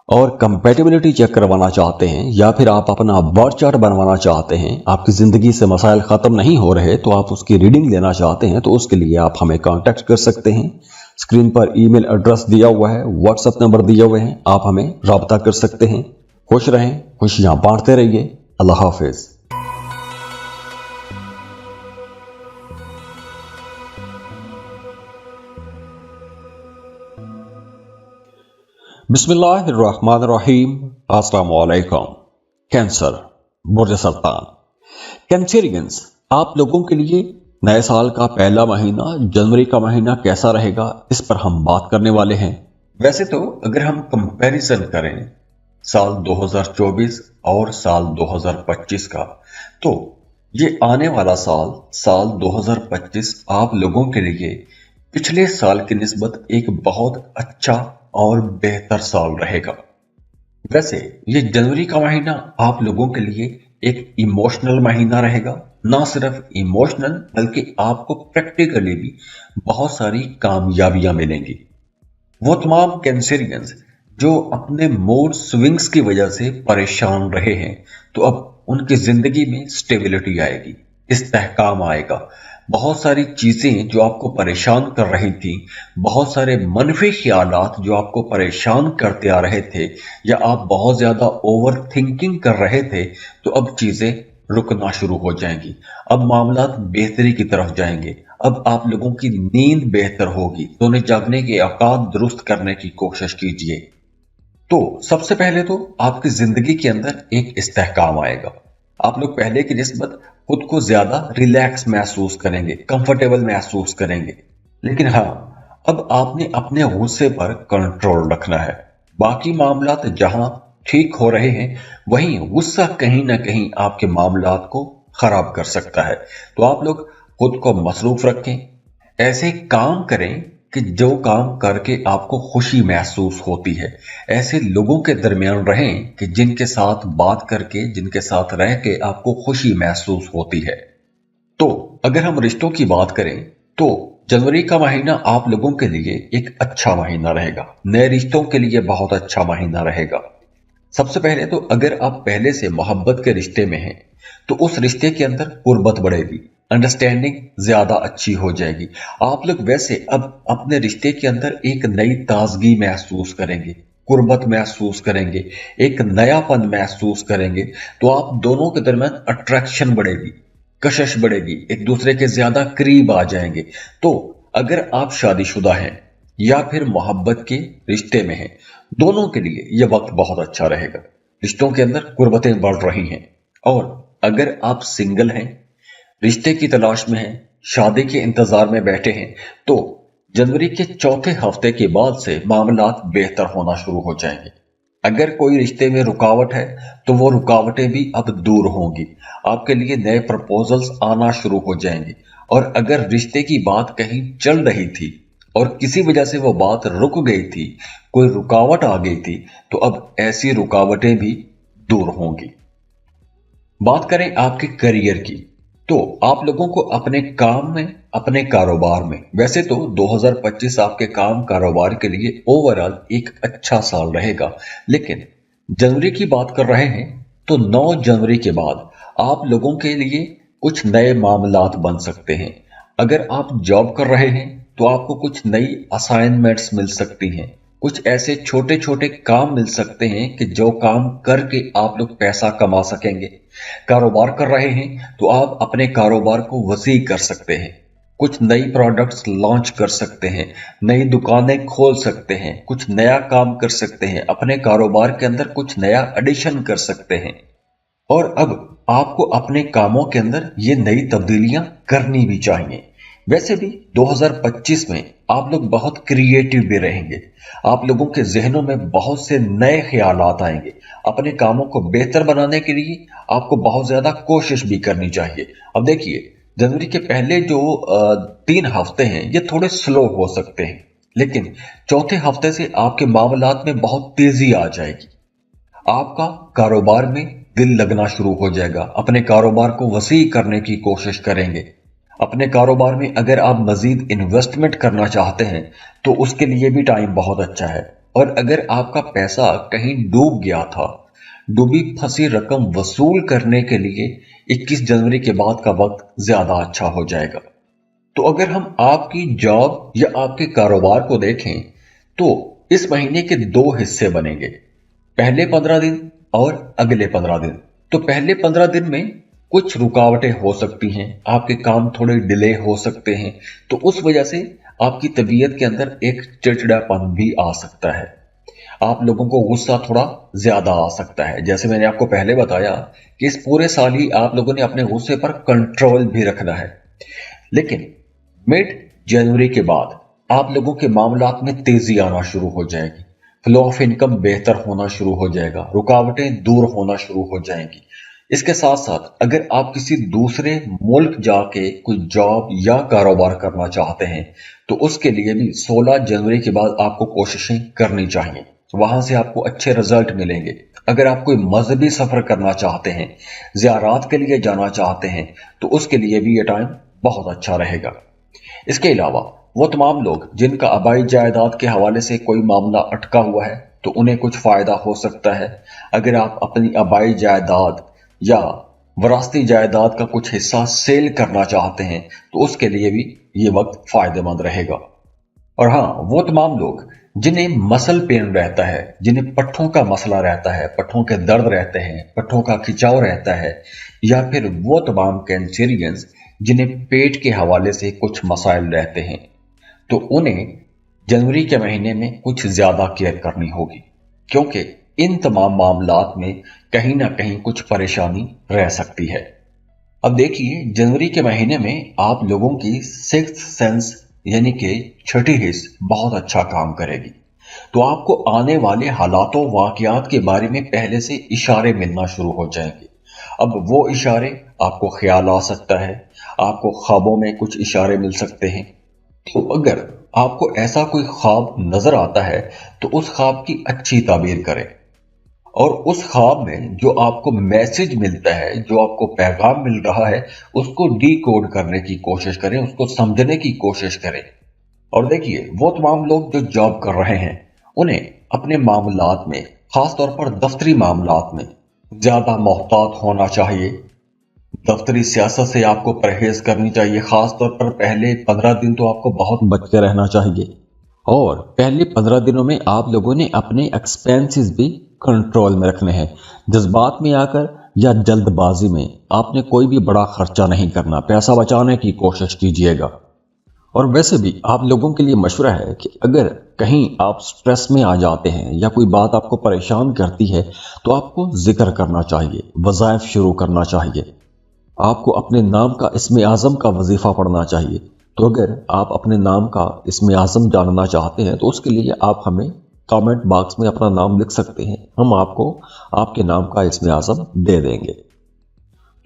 और कंपैटिबिलिटी चेक करवाना चाहते हैं, या फिर आप अपना बर्थ चार्ट बनवाना चाहते हैं, आपकी ज़िंदगी से मसाइल ख़त्म नहीं हो रहे तो आप उसकी रीडिंग लेना चाहते हैं, तो उसके लिए आप हमें कांटेक्ट कर सकते हैं। स्क्रीन पर ईमेल एड्रेस दिया हुआ है, व्हाट्सएप नंबर दिए हुए हैं, आप हमें रब्ता कर सकते हैं। खुश रहें, खुशियाँ बांटते रहिए। अल्लाह हाफिज़। बिस्मिल्लाहिर्रहमानिर्रहीम। अस्सलाम वालेकुम। कैंसर, बुर्ज सरतान। कैंसरियंस, आप लोगों के लिए नए साल का पहला महीना जनवरी का महीना कैसा रहेगा, इस पर हम बात करने वाले हैं। वैसे तो अगर हम कंपैरिजन करें साल 2024 और साल 2025 का, तो ये आने वाला साल 2025 आप लोगों के लिए पिछले साल की निस्बत एक बहुत अच्छा और बेहतर साल रहेगा। वैसे ये जनवरी का महीना आप लोगों के लिए एक इमोशनल महीना रहेगा। ना सिर्फ इमोशनल बल्कि आपको प्रैक्टिकली भी बहुत सारी कामयाबियां मिलेंगी। वो तमाम कैंसरियंस जो अपने मूड स्विंग्स की वजह से परेशान रहे हैं, तो अब उनकी जिंदगी में स्टेबिलिटी आएगी, इस्तेहकाम आएगा। बहुत सारी चीजें जो आपको परेशान कर रही थी, बहुत सारे मनफी ख्यालात जो आपको परेशान करते आ रहे थे, या आप बहुत ज्यादा ओवर थिंकिंग कर रहे थे, तो अब चीजें रुकना शुरू हो जाएंगी। अब मामलात बेहतरी की तरफ जाएंगे। अब आप लोगों की नींद बेहतर होगी। सोने जागने के औकात दुरुस्त करने की कोशिश कीजिए। तो सबसे पहले तो आपकी जिंदगी के अंदर एक इस्तेहकाम आएगा। आप लोग पहले की निस्बत खुद को ज्यादा रिलैक्स महसूस करेंगे, कंफर्टेबल महसूस करेंगे। लेकिन हाँ, अब आपने अपने गुस्से पर कंट्रोल रखना है। बाकी मामलात जहां ठीक हो रहे हैं, वहीं गुस्सा कहीं ना कहीं आपके मामलात को खराब कर सकता है। तो आप लोग खुद को मसरूफ रखें, ऐसे काम करें कि जो काम करके आपको खुशी महसूस होती है। ऐसे लोगों के दरमियान रहें कि जिनके साथ बात करके, जिनके साथ रह के आपको खुशी महसूस होती है। तो अगर हम रिश्तों की बात करें तो जनवरी का महीना आप लोगों के लिए एक अच्छा महीना रहेगा। नए रिश्तों के लिए बहुत अच्छा महीना रहेगा। सबसे पहले तो अगर आप पहले से मोहब्बत के रिश्ते में हैं, तो उस रिश्ते के अंदर कुर्बत बढ़ेगी, अंडरस्टैंडिंग ज्यादा अच्छी हो जाएगी। आप लोग वैसे अब अपने रिश्ते के अंदर एक नई ताजगी महसूस करेंगे, कुर्बत महसूस करेंगे, एक नयापन महसूस करेंगे। तो आप दोनों के दरमियान अट्रैक्शन बढ़ेगी, कशिश बढ़ेगी, एक दूसरे के ज्यादा करीब आ जाएंगे। तो अगर आप शादीशुदा हैं या फिर मोहब्बत के रिश्ते में हैं, दोनों के लिए यह वक्त बहुत अच्छा रहेगा। रिश्तों के अंदर कुर्बतें बढ़ रही हैं। और अगर आप सिंगल हैं, रिश्ते की तलाश में हैं, शादी के इंतजार में बैठे हैं, तो जनवरी के चौथे हफ्ते के बाद से मामलात बेहतर होना शुरू हो जाएंगे। अगर कोई रिश्ते में रुकावट है तो वो रुकावटें भी अब दूर होंगी। आपके लिए नए प्रपोजल्स आना शुरू हो जाएंगे। और अगर रिश्ते की बात कहीं चल रही थी और किसी वजह से वो बात रुक गई थी, कोई रुकावट आ गई थी, तो अब ऐसी रुकावटें भी दूर होंगी। बात करें आपके करियर की, तो आप लोगों को अपने काम में, अपने कारोबार में, वैसे तो 2025 आपके काम कारोबार के लिए ओवरऑल एक अच्छा साल रहेगा, लेकिन जनवरी की बात कर रहे हैं तो 9 जनवरी के बाद आप लोगों के लिए कुछ नए मामलात बन सकते हैं। अगर आप जॉब कर रहे हैं तो आपको कुछ नई असाइनमेंट्स मिल सकती हैं। कुछ ऐसे छोटे छोटे काम मिल सकते हैं कि जो काम करके आप लोग पैसा कमा सकेंगे। कारोबार कर रहे हैं तो आप अपने कारोबार को वसी कर सकते हैं। कुछ नई प्रोडक्ट्स लॉन्च कर सकते हैं, नई दुकानें खोल सकते हैं, कुछ नया काम कर सकते हैं, अपने कारोबार के अंदर कुछ नया एडिशन कर सकते हैं। और अब आपको अपने कामों के अंदर ये नई तब्दीलियां करनी भी चाहिए। वैसे भी 2025 में आप लोग बहुत क्रिएटिव भी रहेंगे। आप लोगों के जहनों में बहुत से नए ख्यालात आएंगे। अपने कामों को बेहतर बनाने के लिए आपको बहुत ज्यादा कोशिश भी करनी चाहिए। अब देखिए, जनवरी के पहले जो 3 हफ्ते हैं ये थोड़े स्लो हो सकते हैं, लेकिन चौथे हफ्ते से आपके मामलात में बहुत तेजी आ जाएगी। आपका कारोबार में दिल लगना शुरू हो जाएगा। अपने कारोबार को वसी करने की कोशिश करेंगे। अपने कारोबार में अगर आप मजीद इन्वेस्टमेंट करना चाहते हैं तो उसके लिए भी टाइम बहुत अच्छा है। और अगर आपका पैसा कहीं डूब गया था, डूबी फंसी रकम वसूल करने के लिए 21 जनवरी के बाद का वक्त ज्यादा अच्छा हो जाएगा। तो अगर हम आपकी जॉब या आपके कारोबार को देखें तो इस महीने के 2 हिस्से बनेंगे, पहले 15 दिन और अगले 15 दिन। तो पहले 15 दिन में कुछ रुकावटें हो सकती हैं, आपके काम थोड़े डिले हो सकते हैं, तो उस वजह से आपकी तबीयत के अंदर एक चिड़चिड़ापन भी आ सकता है। आप लोगों को गुस्सा थोड़ा ज्यादा आ सकता है। जैसे मैंने आपको पहले बताया कि इस पूरे साल ही आप लोगों ने अपने गुस्से पर कंट्रोल भी रखना है। लेकिन मिड जनवरी के बाद आप लोगों के मामलात में तेजी आना शुरू हो जाएगी। फ्लो ऑफ इनकम बेहतर होना शुरू हो जाएगा, रुकावटें दूर होना शुरू हो जाएंगी। इसके साथ साथ अगर आप किसी दूसरे मुल्क जाके कोई जॉब या कारोबार करना चाहते हैं तो उसके लिए भी 16 जनवरी के बाद आपको कोशिशें करनी चाहिए। वहां से आपको अच्छे रिजल्ट मिलेंगे। अगर आप कोई मजहबी सफर करना चाहते हैं, ज़ियारात के लिए जाना चाहते हैं, तो उसके लिए भी ये टाइम बहुत अच्छा रहेगा। इसके अलावा वो तमाम लोग जिनका आबाई जायदाद के हवाले से कोई मामला अटका हुआ है तो उन्हें कुछ फायदा हो सकता है। अगर आप अपनी आबाई जायदाद या वरासती जायदाद का कुछ हिस्सा सेल करना चाहते हैं तो उसके लिए भी ये वक्त फायदेमंद रहेगा। और हाँ, वो तमाम लोग जिन्हें मसल पेन रहता है, जिन्हें पट्ठों का मसला रहता है, पट्ठों के दर्द रहते हैं, पट्ठों का खिंचाव रहता है, या फिर वो तमाम कैंसेरियंस जिन्हें पेट के हवाले से कुछ मसाइल रहते हैं, तो उन्हें जनवरी के महीने में कुछ ज्यादा केयर करनी होगी, क्योंकि इन तमाम मामलात में कहीं ना कहीं कुछ परेशानी रह सकती है। अब देखिए, जनवरी के महीने में आप लोगों की सिक्स्थ सेंस यानी कि छठी हिस्स बहुत अच्छा काम करेगी। तो आपको आने वाले हालातों वाकयात के बारे में पहले से इशारे मिलना शुरू हो जाएंगे। अब वो इशारे आपको ख्याल आ सकता है, आपको ख्वाबों में कुछ इशारे मिल सकते हैं। तो अगर आपको ऐसा कोई ख्वाब नजर आता है तो उस ख्वाब की अच्छी ताबीर करें और उस ख्वाब में जो आपको मैसेज मिलता है, जो आपको पैगाम मिल रहा है, उसको डीकोड करने की कोशिश करें, उसको समझने की कोशिश करें। और देखिए, वो तमाम लोग जो जॉब कर रहे हैं उन्हें अपने मामलात में, खासतौर पर दफ्तरी मामलात में ज्यादा मोहतात होना चाहिए। दफ्तरी सियासत से आपको परहेज करनी चाहिए। खासतौर पर पहले 15 दिन तो आपको बहुत बच के रहना चाहिए। और पहले 15 दिनों में आप लोगों ने अपने एक्सपेंसेस भी कंट्रोल में रखने हैं। जज्बात में आकर या जल्दबाजी में आपने कोई भी बड़ा खर्चा नहीं करना। पैसा बचाने की कोशिश कीजिएगा। اور ویسے بھی آپ لوگوں کے لیے مشورہ ہے کہ اگر کہیں آپ سٹریس میں آ جاتے ہیں یا کوئی بات آپ کو پریشان کرتی ہے تو آپ کو ذکر کرنا چاہیے، وظائف شروع کرنا چاہیے، آپ کو اپنے نام کا اسم اعظم کا وظیفہ پڑھنا چاہیے۔ تو اگر آپ اپنے نام کا اسم اعظم جاننا چاہتے ہیں تو اس کے لیے آپ ہمیں کامنٹ باکس میں اپنا نام لکھ سکتے ہیں، ہم آپ کو آپ کے نام کا اسم اعظم دے دیں گے۔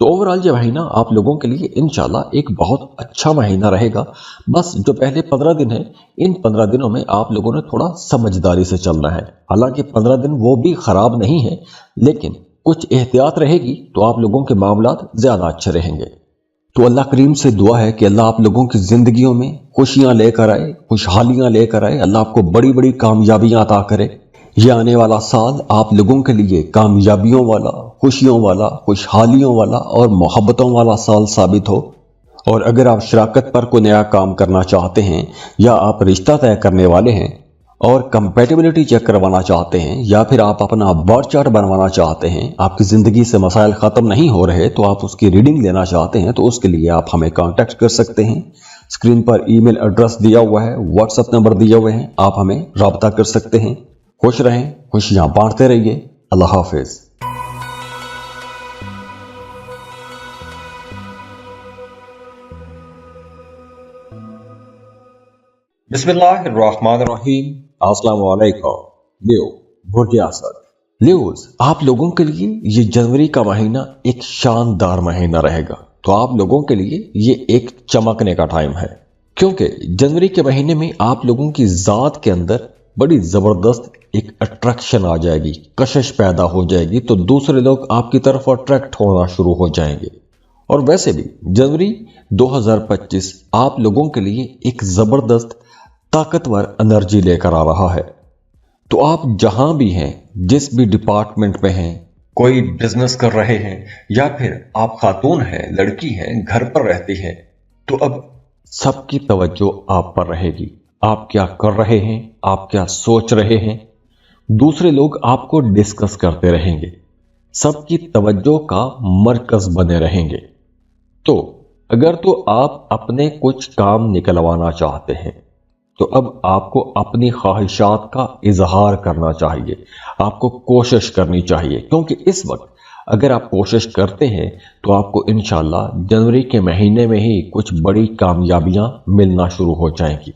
تو اوورآل یہ مہینہ آپ لوگوں کے لیے انشاءاللہ ایک بہت اچھا مہینہ رہے گا۔ بس جو پہلے 15 دن ہیں، ان 15 دنوں میں آپ لوگوں نے تھوڑا سمجھداری سے چلنا ہے۔ حالانکہ 15 دن وہ بھی خراب نہیں ہیں، لیکن کچھ احتیاط رہے گی تو آپ لوگوں کے معاملات زیادہ اچھے رہیں گے۔ تو اللہ کریم سے دعا ہے کہ اللہ آپ لوگوں کی زندگیوں میں خوشیاں لے کر آئے، خوشحالیاں لے کر آئے، اللہ آپ کو بڑی بڑی کامیابیاں عطا کرے۔ یہ آنے والا سال آپ لوگوں کے لیے کامیابیوں والا، خوشیوں والا، خوشحالیوں والا اور محبتوں والا سال ثابت ہو۔ اور اگر آپ شراکت پر کوئی نیا کام کرنا چاہتے ہیں یا آپ رشتہ طے کرنے والے ہیں اور کمپیٹیبلٹی چیک کروانا چاہتے ہیں یا پھر آپ اپنا برتھ چارٹ بنوانا چاہتے ہیں، آپ کی زندگی سے مسائل ختم نہیں ہو رہے تو آپ اس کی ریڈنگ لینا چاہتے ہیں، تو اس کے لیے آپ ہمیں کانٹیکٹ کر سکتے ہیں۔ اسکرین پر ای میل ایڈریس دیا ہوا ہے، واٹس ایپ نمبر دیے ہوئے ہیں، آپ ہمیں رابطہ کر سکتے ہیں۔ خوش رہیں، خوشیاں بانٹتے رہیے۔ اللہ حافظ۔ بسم اللہ الرحمن الرحیم۔ السلام علیکم۔ لیو، برج اسد۔ لیوز، آپ لوگوں کے لیے یہ جنوری کا مہینہ ایک شاندار مہینہ رہے گا۔ تو آپ لوگوں کے لیے یہ ایک چمکنے کا ٹائم ہے، کیونکہ جنوری کے مہینے میں آپ لوگوں کی ذات کے اندر بڑی زبردست ایک اٹریکشن آ جائے گی، کشش پیدا ہو جائے گی، تو دوسرے لوگ آپ کی طرف اٹریکٹ ہونا شروع ہو جائیں گے۔ اور ویسے بھی جنوری 2025 آپ لوگوں کے لیے ایک زبردست طاقتور انرجی لے کر آ رہا ہے۔ تو آپ جہاں بھی ہیں، جس بھی ڈپارٹمنٹ میں ہیں، کوئی بزنس کر رہے ہیں یا پھر آپ خاتون ہیں، لڑکی ہیں، گھر پر رہتی ہیں، تو اب سب کی توجہ آپ پر رہے گی۔ آپ کیا کر رہے ہیں، آپ کیا سوچ رہے ہیں، دوسرے لوگ آپ کو ڈسکس کرتے رہیں گے، سب کی توجہ کا مرکز بنے رہیں گے۔ تو اگر تو آپ اپنے کچھ کام نکلوانا چاہتے ہیں تو اب آپ کو اپنی خواہشات کا اظہار کرنا چاہیے، آپ کو کوشش کرنی چاہیے، کیونکہ اس وقت اگر آپ کوشش کرتے ہیں تو آپ کو انشاءاللہ جنوری کے مہینے میں ہی کچھ بڑی کامیابیاں ملنا شروع ہو جائیں گی۔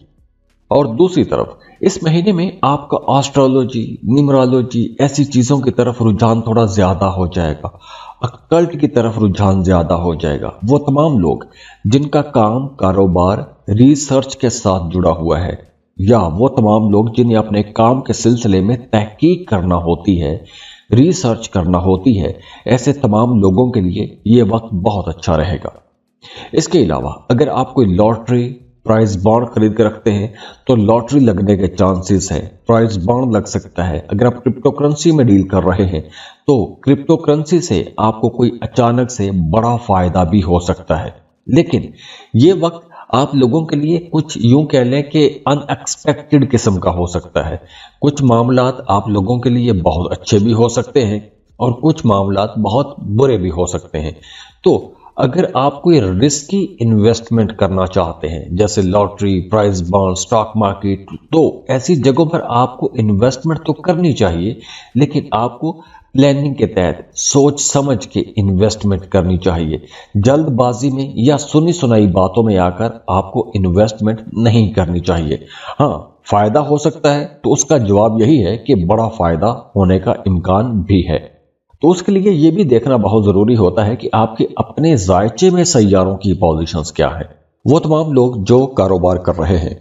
اور دوسری طرف اس مہینے میں آپ کا آسٹرالوجی، نیمرالوجی ایسی چیزوں کی طرف رجحان تھوڑا زیادہ ہو جائے گا، اکلٹ کی طرف رجحان زیادہ ہو جائے گا۔ وہ تمام لوگ جن کا کام کاروبار ریسرچ کے ساتھ جڑا ہوا ہے، یا وہ تمام لوگ جنہیں اپنے کام کے سلسلے میں تحقیق کرنا ہوتی ہے، ریسرچ کرنا ہوتی ہے، ایسے تمام لوگوں کے لیے یہ وقت بہت اچھا رہے گا۔ اس کے علاوہ اگر آپ کوئی لاٹری، پرائز بانڈ خرید کے رکھتے ہیں تو لاٹری لگنے کے چانسز ہیں، پرائز بانڈ لگ سکتا ہے۔ اگر آپ کرپٹو کرنسی میں ڈیل کر رہے ہیں تو کرپٹو کرنسی سے آپ کو کوئی اچانک سے بڑا فائدہ بھی ہو سکتا ہے۔ لیکن یہ وقت آپ لوگوں کے لیے کچھ یوں کہہ لیں کہ ان ایکسپیکٹڈ قسم کا ہو سکتا ہے۔ کچھ معاملات آپ لوگوں کے لیے بہت اچھے بھی ہو سکتے ہیں اور کچھ معاملات بہت برے بھی ہو سکتے ہیں۔ تو اگر آپ کوئی رسکی انویسٹمنٹ کرنا چاہتے ہیں، جیسے lottery, prize bond, stock market, تو ایسی جگہوں پر آپ کو انویسٹمنٹ تو کرنی چاہیے، لیکن آپ کو پلاننگ کے تحت سوچ سمجھ کے انویسٹمنٹ کرنی چاہیے۔ جلد بازی میں یا سنی سنائی باتوں میں آ کر آپ کو انویسٹمنٹ نہیں کرنی چاہیے۔ ہاں، فائدہ ہو سکتا ہے تو اس کا جواب یہی ہے کہ بڑا فائدہ ہونے کا امکان بھی ہے۔ تو اس کے لیے یہ بھی دیکھنا بہت ضروری ہوتا ہے کہ آپ کے اپنے ذائچے میں سیاروں کی پوزیشنز کیا ہے۔ وہ تمام لوگ جو کاروبار کر رہے ہیں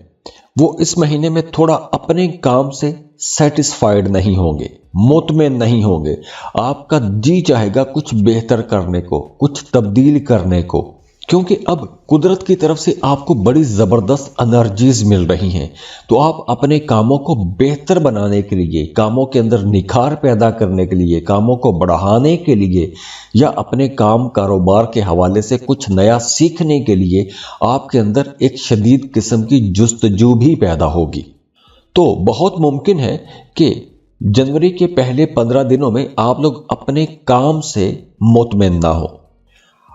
وہ اس مہینے میں تھوڑا اپنے کام سے سیٹسفائیڈ نہیں ہوں گے، مطمئن نہیں ہوں گے۔ آپ کا جی چاہے گا کچھ بہتر کرنے کو، کچھ تبدیل کرنے کو، کیونکہ اب قدرت کی طرف سے آپ کو بڑی زبردست انرجیز مل رہی ہیں۔ تو آپ اپنے کاموں کو بہتر بنانے کے لیے، کاموں کے اندر نکھار پیدا کرنے کے لیے، کاموں کو بڑھانے کے لیے، یا اپنے کام کاروبار کے حوالے سے کچھ نیا سیکھنے کے لیے آپ کے اندر ایک شدید قسم کی جستجو بھی پیدا ہوگی۔ تو بہت ممکن ہے کہ جنوری کے پہلے 15 دنوں میں آپ لوگ اپنے کام سے مطمئن نہ ہو،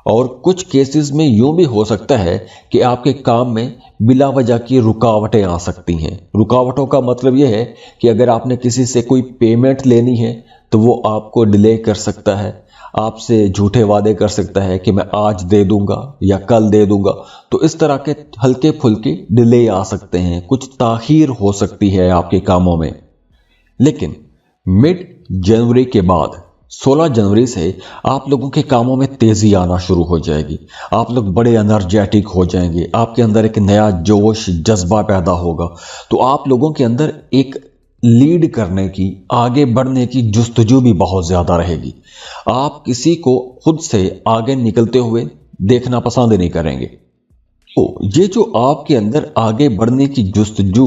और कुछ केसेस में यूं भी हो सकता है कि आपके काम में बिला वजह की रुकावटें आ सकती हैं। रुकावटों का मतलब यह है कि अगर आपने किसी से कोई पेमेंट लेनी है तो वो आपको डिले कर सकता है, आपसे झूठे वादे कर सकता है कि मैं आज दे दूंगा या कल दे दूंगा। तो इस तरह के हल्के फुल्के डिले आ सकते हैं, कुछ ताखीर हो सकती है आपके कामों में। लेकिन मिड जनवरी के बाद 16 जनवरी से आप लोगों के कामों में तेजी आना शुरू हो जाएगी। आप लोग बड़े एनर्जेटिक हो जाएंगे, आपके अंदर एक नया जोश जज्बा पैदा होगा। तो आप लोगों के अंदर एक लीड करने की, आगे बढ़ने की जुस्तजू भी बहुत ज्यादा रहेगी। आप किसी को खुद से आगे निकलते हुए देखना पसंद नहीं करेंगे। तो ये जो आपके अंदर आगे बढ़ने की जुस्तजू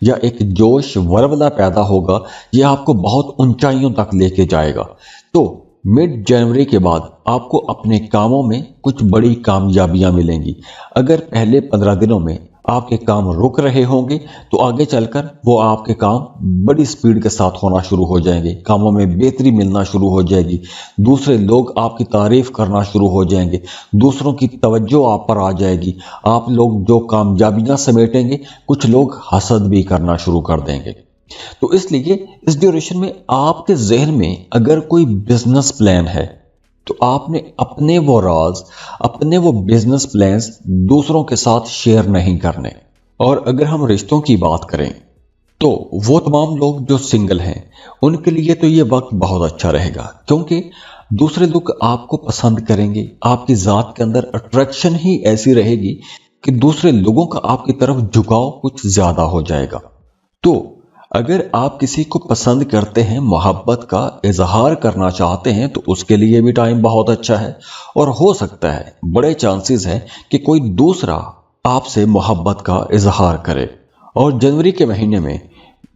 या एक जोश वरवला पैदा होगा, ये आपको बहुत ऊंचाइयों तक लेके जाएगा। तो मिड जनवरी के बाद आपको अपने कामों में कुछ बड़ी कामयाबियां मिलेंगी। अगर पहले 15 दिनों में आपके काम रुक रहे होंगे तो आगे चलकर वो आपके काम बड़ी स्पीड के साथ होना शुरू हो जाएंगे, कामों में बेहतरी मिलना शुरू हो जाएगी, दूसरे लोग आपकी तारीफ करना शुरू हो जाएंगे, दूसरों की तवज्जो आप पर आ जाएगी। आप लोग जो कामयाबियां समेटेंगे, कुछ लोग हसद भी करना शुरू कर देंगे। तो इसलिए इस ड्यूरेशन में आपके जहन में अगर कोई बिजनेस प्लान है तो आपने अपने वो राज, अपने वो बिजनेस प्लान्स दूसरों के साथ शेयर नहीं करने। और अगर हम रिश्तों की बात करें तो वो तमाम लोग जो सिंगल हैं उनके लिए तो ये वक्त बहुत अच्छा रहेगा, क्योंकि दूसरे लोग आपको पसंद करेंगे। आपकी जात के अंदर अट्रैक्शन ही ऐसी रहेगी कि दूसरे लोगों का आपकी तरफ झुकाव कुछ ज्यादा हो जाएगा। तो अगर आप किसी को पसंद करते हैं, मोहब्बत का इजहार करना चाहते हैं, तो उसके लिए भी टाइम बहुत अच्छा है। और हो सकता है, बड़े चांसेस हैं कि कोई दूसरा आपसे मोहब्बत का इजहार करे। और जनवरी के महीने में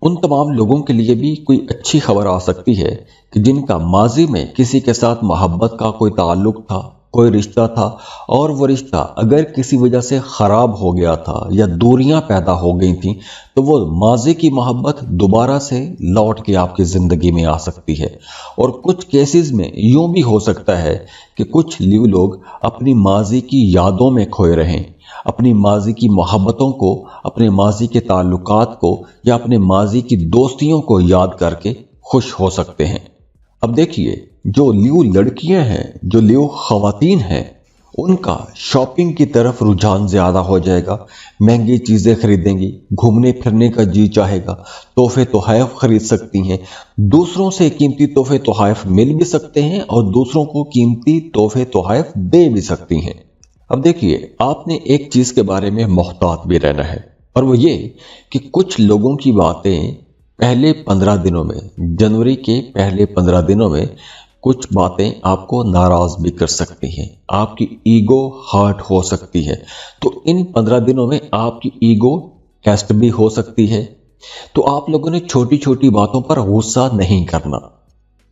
उन तमाम लोगों के लिए भी कोई अच्छी खबर आ सकती है कि जिनका माजी में किसी के साथ मोहब्बत का कोई ताल्लुक था, कोई रिश्ता था, और वो रिश्ता अगर किसी वजह से खराब हो गया था या दूरियां पैदा हो गई थी, तो वो माजी की मोहब्बत दोबारा से लौट के आपकी जिंदगी में आ सकती है। और कुछ केसेस में यूं भी हो सकता है कि कुछ ल्यू लोग अपनी माजी की यादों में खोए रहें, अपनी माजी की मोहब्बतों को, अपने माजी के ताल्लुकात को या अपने माजी की दोस्तियों को याद करके खुश हो सकते हैं। अब देखिए, जो ल्यू लड़कियां हैं, जो ल्यू खवातीन हैं, उनका शॉपिंग की तरफ रुझान ज्यादा हो जाएगा। महंगी चीजें खरीदेंगी, घूमने फिरने का जी चाहेगा, तोहफे तोहफ खरीद सकती हैं, दूसरों से कीमती तोहफे तोहफ मिल भी सकते हैं और दूसरों को कीमती तोहफे तोहफ दे भी सकती हैं। अब देखिए, आपने एक चीज के बारे में मोहतात भी रहना है, और वो ये कि कुछ लोगों की बातें पहले 15 दिनों में, जनवरी के पहले 15 दिनों में कुछ बातें आपको नाराज भी कर सकती हैं, आपकी ईगो हर्ट हो सकती है। तो इन 15 दिनों में आपकी ईगो टेस्ट भी हो सकती है। तो आप लोगों ने छोटी छोटी बातों पर गुस्सा नहीं करना।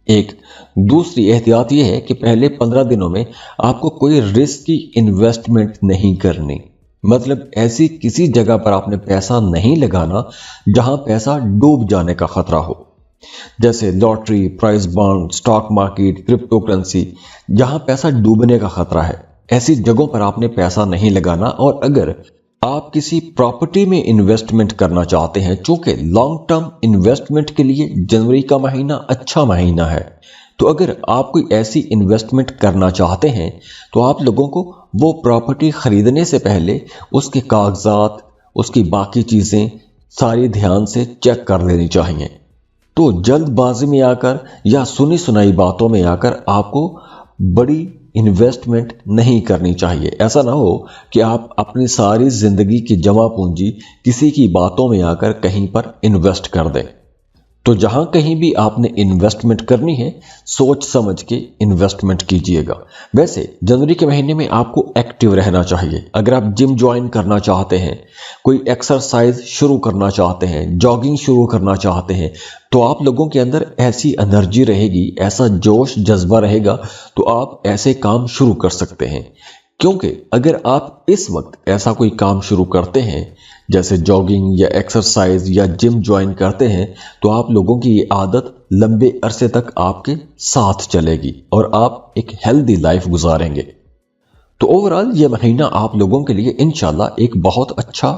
एक दूसरी एहतियात यह है कि पहले 15 दिनों में आपको कोई रिस्की इन्वेस्टमेंट नहीं करनी। मतलब ऐसी किसी जगह पर आपने पैसा नहीं लगाना जहां पैसा डूब जाने का खतरा हो, जैसे lottery, price bond, stock market, crypto currency. जहां पैसा डूबने का खतरा है, ऐसी जगहों पर आपने पैसा नहीं लगाना। और अगर आप किसी प्रॉपर्टी में इन्वेस्टमेंट करना चाहते हैं, चूंकि लॉन्ग टर्म इन्वेस्टमेंट के लिए जनवरी का महीना अच्छा महीना है, तो अगर आप कोई ऐसी इन्वेस्टमेंट करना चाहते हैं तो आप लोगों को वो प्रॉपर्टी खरीदने से पहले उसके कागजात, उसकी बाकी चीजें सारी ध्यान से चेक कर लेनी चाहिए। तो जल्दबाजी में आकर या सुनी सुनाई बातों में आकर आपको बड़ी इन्वेस्टमेंट नहीं करनी चाहिए। ऐसा ना हो कि आप अपनी सारी जिंदगी की जमा पूंजी किसी की बातों में आकर कहीं पर इन्वेस्ट कर दें। तो जहां कहीं भी आपने इन्वेस्टमेंट करनी है, सोच समझ के इन्वेस्टमेंट कीजिएगा। वैसे जनवरी के महीने में आपको एक्टिव रहना चाहिए। अगर आप जिम ज्वाइन करना चाहते हैं, कोई एक्सरसाइज शुरू करना चाहते हैं, जॉगिंग शुरू करना चाहते हैं, तो आप लोगों के अंदर ऐसी एनर्जी रहेगी, ऐसा जोश जज्बा रहेगा, तो आप ऐसे काम शुरू कर सकते हैं। क्योंकि अगर आप इस वक्त ऐसा कोई काम शुरू करते हैं, जैसे जॉगिंग या एक्सरसाइज या जिम ज्वाइन करते हैं, तो आप लोगों की ये आदत लंबे अरसे तक आपके साथ चलेगी और आप एक हेल्दी लाइफ गुजारेंगे। تو اوورآل یہ مہینہ آپ لوگوں کے لیے انشاءاللہ ایک بہت اچھا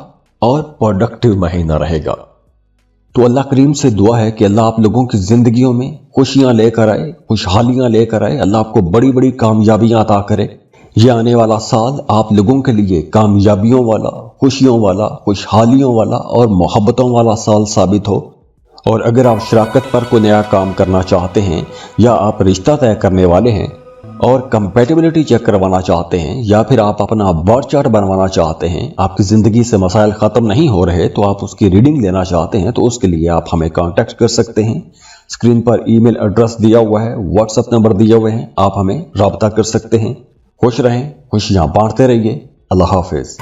اور پروڈکٹیو مہینہ رہے گا۔ تو اللہ کریم سے دعا ہے کہ اللہ آپ لوگوں کی زندگیوں میں خوشیاں لے کر آئے، خوشحالیاں لے کر آئے، اللہ آپ کو بڑی بڑی کامیابیاں عطا کرے۔ یہ آنے والا سال آپ لوگوں کے لیے کامیابیوں والا، خوشیوں والا، خوشحالیوں والا اور محبتوں والا سال ثابت ہو۔ اور اگر آپ شراکت پر کوئی نیا کام کرنا چاہتے ہیں، یا آپ رشتہ طے کرنے والے ہیں اور کمپیٹیبلٹی چیک کروانا چاہتے ہیں، یا پھر آپ اپنا برتھ چارٹ بنوانا چاہتے ہیں، آپ کی زندگی سے مسائل ختم نہیں ہو رہے تو آپ اس کی ریڈنگ لینا چاہتے ہیں، تو اس کے لیے آپ ہمیں کانٹیکٹ کر سکتے ہیں۔ اسکرین پر ای میل ایڈریس دیا ہوا ہے، واٹس ایپ نمبر دیے ہوئے ہیں، آپ ہمیں رابطہ کر سکتے ہیں۔ خوش رہیں، خوشیاں بانٹتے رہیے۔ اللہ حافظ۔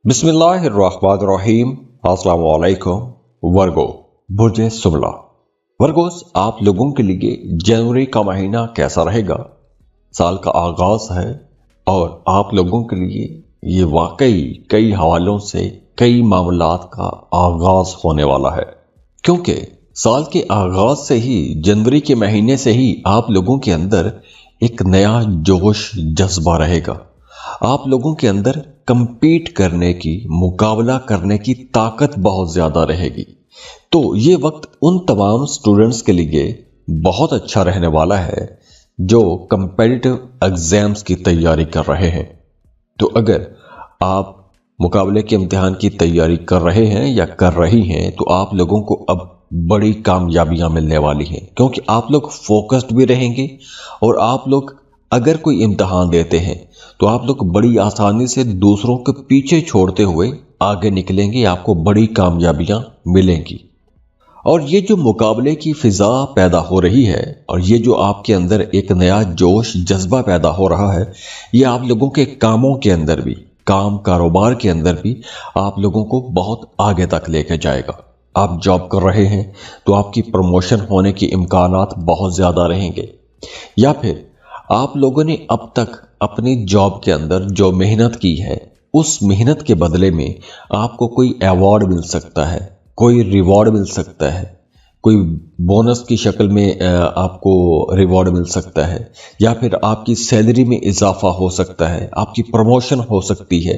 بسم اللہ الرحمن الرحیم۔ السلام علیکم۔ ورگو، برج سملہ۔ ورگوز، آپ لوگوں کے لیے جنوری کا مہینہ کیسا رہے گا؟ سال کا آغاز ہے اور آپ لوگوں کے لیے یہ واقعی کئی حوالوں سے کئی معاملات کا آغاز ہونے والا ہے، کیونکہ سال کے آغاز سے ہی، جنوری کے مہینے سے ہی آپ لوگوں کے اندر ایک نیا جوش جذبہ رہے گا۔ آپ لوگوں کے اندر کمپیٹ کرنے کی، مقابلہ کرنے کی طاقت بہت زیادہ رہے گی۔ تو یہ وقت ان تمام سٹوڈنٹس کے لیے بہت اچھا رہنے والا ہے جو کمپیٹیٹیو ایگزامز کی تیاری کر رہے ہیں۔ تو اگر آپ مقابلے کے امتحان کی تیاری کر رہے ہیں یا کر رہی ہیں، تو آپ لوگوں کو اب بڑی کامیابیاں ملنے والی ہیں، کیونکہ آپ لوگ فوکسڈ بھی رہیں گے، اور آپ لوگ اگر کوئی امتحان دیتے ہیں تو آپ لوگ بڑی آسانی سے دوسروں کے پیچھے چھوڑتے ہوئے آگے نکلیں گے، آپ کو بڑی کامیابیاں ملیں گی۔ اور یہ جو مقابلے کی فضا پیدا ہو رہی ہے، اور یہ جو آپ کے اندر ایک نیا جوش جذبہ پیدا ہو رہا ہے، یہ آپ لوگوں کے کاموں کے اندر بھی، کاروبار کے اندر بھی آپ لوگوں کو بہت آگے تک لے کے جائے گا۔ آپ جاب کر رہے ہیں تو آپ کی پروموشن ہونے کے امکانات بہت زیادہ رہیں گے، یا پھر آپ لوگوں نے اب تک اپنی جاب کے اندر جو محنت کی ہے، اس محنت کے بدلے میں آپ کو کوئی ایوارڈ مل سکتا ہے، کوئی ریوارڈ مل سکتا ہے، کوئی بونس کی شکل میں آپ کو ریوارڈ مل سکتا ہے، یا پھر آپ کی سیلری میں اضافہ ہو سکتا ہے، آپ کی پروموشن ہو سکتی ہے۔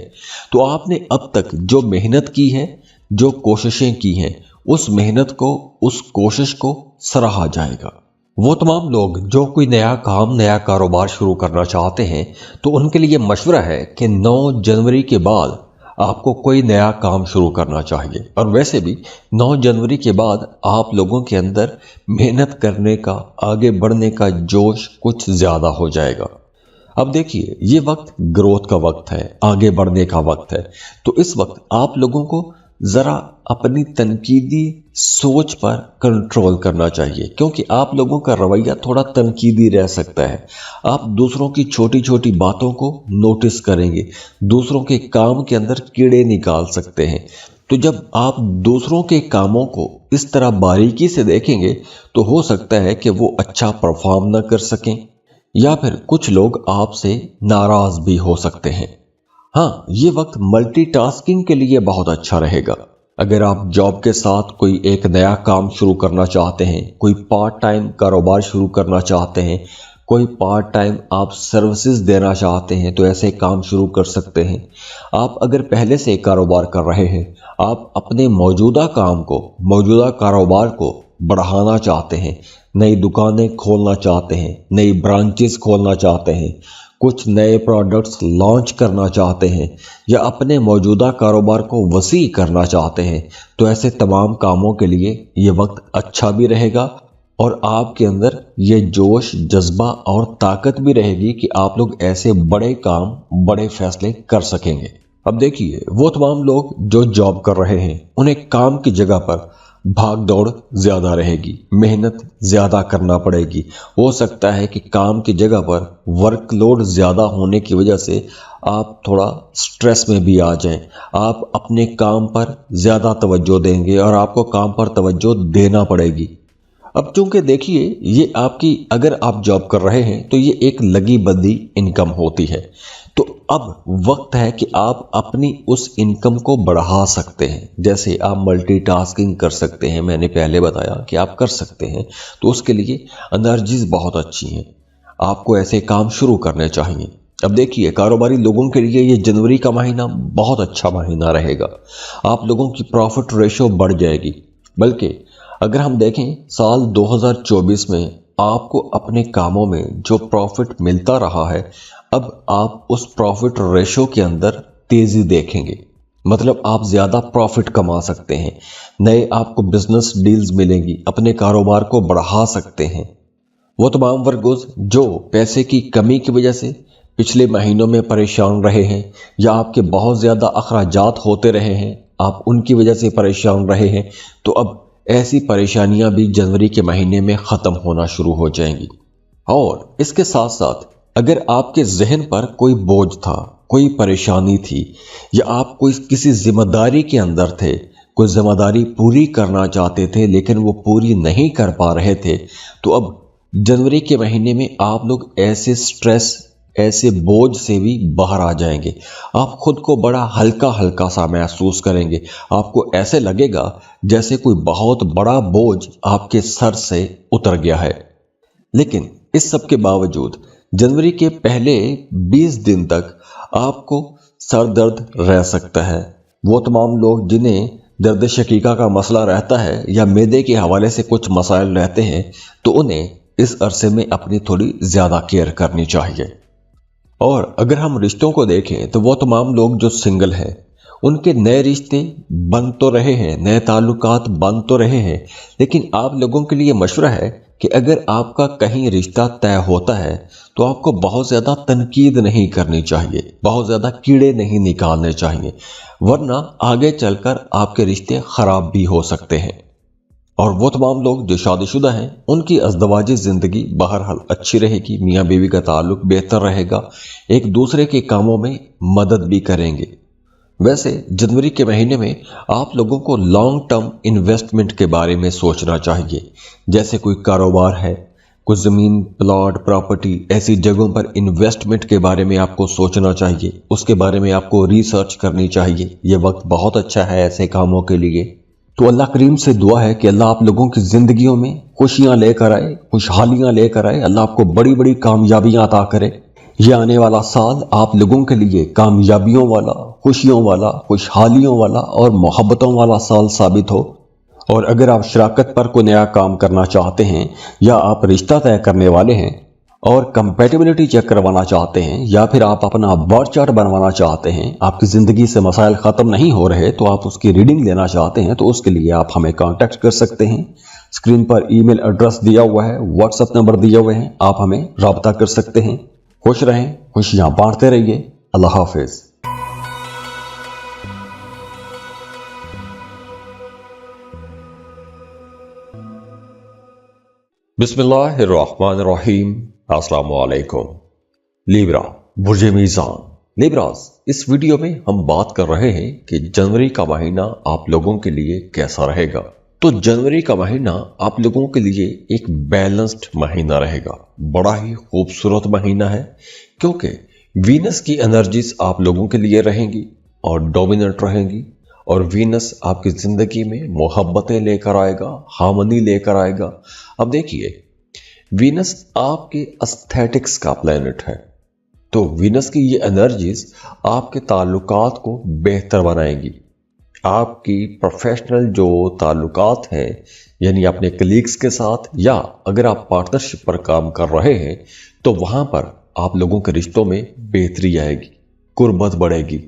تو آپ نے اب تک جو محنت کی ہے، جو کوششیں کی ہیں، اس محنت کو، اس کوشش کو سراہا جائے گا۔ وہ تمام لوگ جو کوئی نیا کام، نیا کاروبار شروع کرنا چاہتے ہیں، تو ان کے لیے مشورہ ہے کہ 9 جنوری کے بعد آپ کو کوئی نیا کام شروع کرنا چاہیے۔ اور ویسے بھی 9 جنوری کے بعد آپ لوگوں کے اندر محنت کرنے کا، آگے بڑھنے کا جوش کچھ زیادہ ہو جائے گا۔ اب دیکھیے، یہ وقت گروتھ کا وقت ہے، آگے بڑھنے کا وقت ہے۔ تو اس وقت آپ لوگوں کو ذرا اپنی تنقیدی سوچ پر کنٹرول کرنا چاہیے، کیونکہ آپ لوگوں کا رویہ تھوڑا تنقیدی رہ سکتا ہے۔ آپ دوسروں کی چھوٹی چھوٹی باتوں کو نوٹس کریں گے، دوسروں کے کام کے اندر کیڑے نکال سکتے ہیں۔ تو جب آپ دوسروں کے کاموں کو اس طرح باریکی سے دیکھیں گے تو ہو سکتا ہے کہ وہ اچھا پرفارم نہ کر سکیں، یا پھر کچھ لوگ آپ سے ناراض بھی ہو سکتے ہیں۔ ہاں، یہ وقت ملٹی ٹاسکنگ کے لیے بہت اچھا رہے گا۔ اگر آپ جاب کے ساتھ کوئی ایک نیا کام شروع کرنا چاہتے ہیں، کوئی پارٹ ٹائم کاروبار شروع کرنا چاہتے ہیں، کوئی پارٹ ٹائم آپ سروسز دینا چاہتے ہیں، تو ایسے کام شروع کر سکتے ہیں۔ آپ اگر پہلے سے کاروبار کر رہے ہیں، آپ اپنے موجودہ کام کو، موجودہ کاروبار کو بڑھانا چاہتے ہیں، نئی دکانیں کھولنا چاہتے ہیں، نئی برانچز کھولنا چاہتے ہیں، کچھ نئے پروڈکٹس لانچ کرنا چاہتے ہیں، یا اپنے موجودہ کاروبار کو وسیع کرنا چاہتے ہیں، تو ایسے تمام کاموں کے لیے یہ وقت اچھا بھی رہے گا، اور آپ کے اندر یہ جوش، جذبہ اور طاقت بھی رہے گی کہ آپ لوگ ایسے بڑے کام، بڑے فیصلے کر سکیں گے۔ اب دیکھیے، وہ تمام لوگ جو جاب کر رہے ہیں، انہیں کام کی جگہ پر بھاگ دوڑ زیادہ رہے گی، محنت زیادہ کرنا پڑے گی۔ ہو سکتا ہے کہ کام کی جگہ پر ورک لوڈ زیادہ ہونے کی وجہ سے آپ تھوڑا سٹریس میں بھی آ جائیں، آپ اپنے کام پر زیادہ توجہ دیں گے، اور آپ کو کام پر توجہ دینا پڑے گی۔ अब चूंकि देखिए, ये आपकी, अगर आप जॉब कर रहे हैं तो ये एक लगी बदी इनकम होती है। तो अब वक्त है कि आप अपनी उस इनकम को बढ़ा सकते हैं। जैसे आप मल्टीटास्किंग कर सकते हैं, मैंने पहले बताया कि आप कर सकते हैं। तो उसके लिए एनर्जीज बहुत अच्छी हैं, आपको ऐसे काम शुरू करने चाहिए। अब देखिए, कारोबारी लोगों के लिए ये जनवरी का महीना बहुत अच्छा महीना रहेगा। आप लोगों की प्रॉफिट रेशो बढ़ जाएगी। बल्कि अगर हम देखें साल 2024 में आपको अपने कामों में जो प्रॉफिट मिलता रहा है, अब आप उस प्रॉफिट रेशो के अंदर तेजी देखेंगे। मतलब आप ज्यादा प्रॉफिट कमा सकते हैं, नए आपको बिजनेस डील्स मिलेंगी, अपने कारोबार को बढ़ा सकते हैं। वो तमाम वर्ग जो पैसे की कमी की वजह से पिछले महीनों में परेशान रहे हैं या आपके बहुत ज्यादा अखराजात होते रहे हैं, आप उनकी वजह से परेशान रहे हैं, तो अब ऐसी परेशानियां भी जनवरी के महीने में खत्म होना शुरू हो जाएंगी। और इसके साथ साथ अगर आपके जहन पर कोई बोझ था, कोई परेशानी थी, या आप कोई किसी जिम्मेदारी के अंदर थे, कोई जिम्मेदारी पूरी करना चाहते थे लेकिन वो पूरी नहीं कर पा रहे थे, तो अब जनवरी के महीने में आप लोग ऐसे स्ट्रेस, ऐसे बोझ से भी बाहर आ जाएंगे। आप खुद को बड़ा हल्का हल्का सा महसूस करेंगे। आपको ऐसे लगेगा जैसे कोई बहुत बड़ा बोझ आपके सर से उतर गया है। लेकिन इस सब के बावजूद जनवरी के पहले 20 दिन तक आपको सर दर्द रह सकता है। वो तमाम लोग जिन्हें दर्द शकीका का मसला रहता है या मैदे के हवाले से कुछ मसाइल रहते हैं, तो उन्हें इस अरसे में अपनी थोड़ी ज्यादा केयर करनी चाहिए। और अगर हम रिश्तों को देखें तो वो तमाम लोग जो सिंगल हैं, उनके नए रिश्ते बन तो रहे हैं, नए ताल्लुकात बन तो रहे हैं, लेकिन आप लोगों के लिए मशवरा है कि अगर आपका कहीं रिश्ता तय होता है तो आपको बहुत ज़्यादा तनकीद नहीं करनी चाहिए, बहुत ज़्यादा कीड़े नहीं निकालने चाहिए, वरना आगे चलकर आपके रिश्ते ख़राब भी हो सकते हैं। और वो तमाम लोग जो शादीशुदा हैं, उनकी अज़दवाजी ज़िंदगी बहरहाल अच्छी रहेगी, मियाँ बीवी का ताल्लुक बेहतर रहेगा, एक दूसरे के कामों में मदद भी करेंगे। वैसे जनवरी के महीने में आप लोगों को लॉन्ग टर्म इन्वेस्टमेंट के बारे में सोचना चाहिए। जैसे कोई कारोबार है, कुछ ज़मीन, प्लॉट, प्रॉपर्टी, ऐसी जगहों पर इन्वेस्टमेंट के बारे में आपको सोचना चाहिए, उसके बारे में आपको रिसर्च करनी चाहिए। ये वक्त बहुत अच्छा है ऐसे कामों के लिए। तो अल्लाह करीम से दुआ है कि अल्लाह आप लोगों की ज़िंदगियों में खुशियाँ लेकर आए, खुशहालियाँ लेकर आए, अल्लाह आपको बड़ी बड़ी कामयाबियाँ अता करे। ये आने वाला साल आप लोगों के लिए कामयाबियों वाला, खुशियों वाला, खुशहालियों वाला और मोहब्बतों वाला साल साबित हो। और अगर आप शराकत पर कोई नया काम करना चाहते हैं, या आप रिश्ता तय करने वाले हैं और कंपैटिबिलिटी चेक करवाना चाहते हैं, या फिर आप अपना बर्थ चार्ट बनवाना चाहते हैं, आपकी ज़िंदगी से मसाइल ख़त्म नहीं हो रहे तो आप उसकी रीडिंग लेना चाहते हैं, तो उसके लिए आप हमें कांटेक्ट कर सकते हैं। स्क्रीन पर ईमेल एड्रेस दिया हुआ है, व्हाट्सएप नंबर दिए हुए हैं, आप हमें रब्ता कर सकते हैं। खुश रहें, खुशियाँ बांटते रहिए। अल्लाह हाफिज़। बिस्मिल्लाहिर्रहमानिर्रहीम। अस्सलाम वालेकुम। लिब्रा, बुर्ज मीज़ान। लिब्रास, इस वीडियो में हम बात कर रहे हैं कि जनवरी का महीना आप लोगों के लिए कैसा रहेगा। तो जनवरी का महीना आप लोगों के लिए एक बैलेंस्ड महीना रहेगा, बड़ा ही खूबसूरत महीना है, क्योंकि वीनस की एनर्जीज आप लोगों के लिए रहेंगी और डोमिनेंट रहेंगी। और वीनस आपकी जिंदगी में मोहब्बतें लेकर आएगा, हार्मनी लेकर आएगा। अब देखिए, वीनस आपके एस्थेटिक्स का प्लैनेट है, तो वीनस की ये एनर्जीज आपके ताल्लुकात को बेहतर बनाएंगी। आपकी प्रोफेशनल जो ताल्लुकात हैं, यानी अपने कलीग्स के साथ, या अगर आप पार्टनरशिप पर काम कर रहे हैं, तो वहां पर आप लोगों के रिश्तों में बेहतरी आएगी, कुर्बत बढ़ेगी,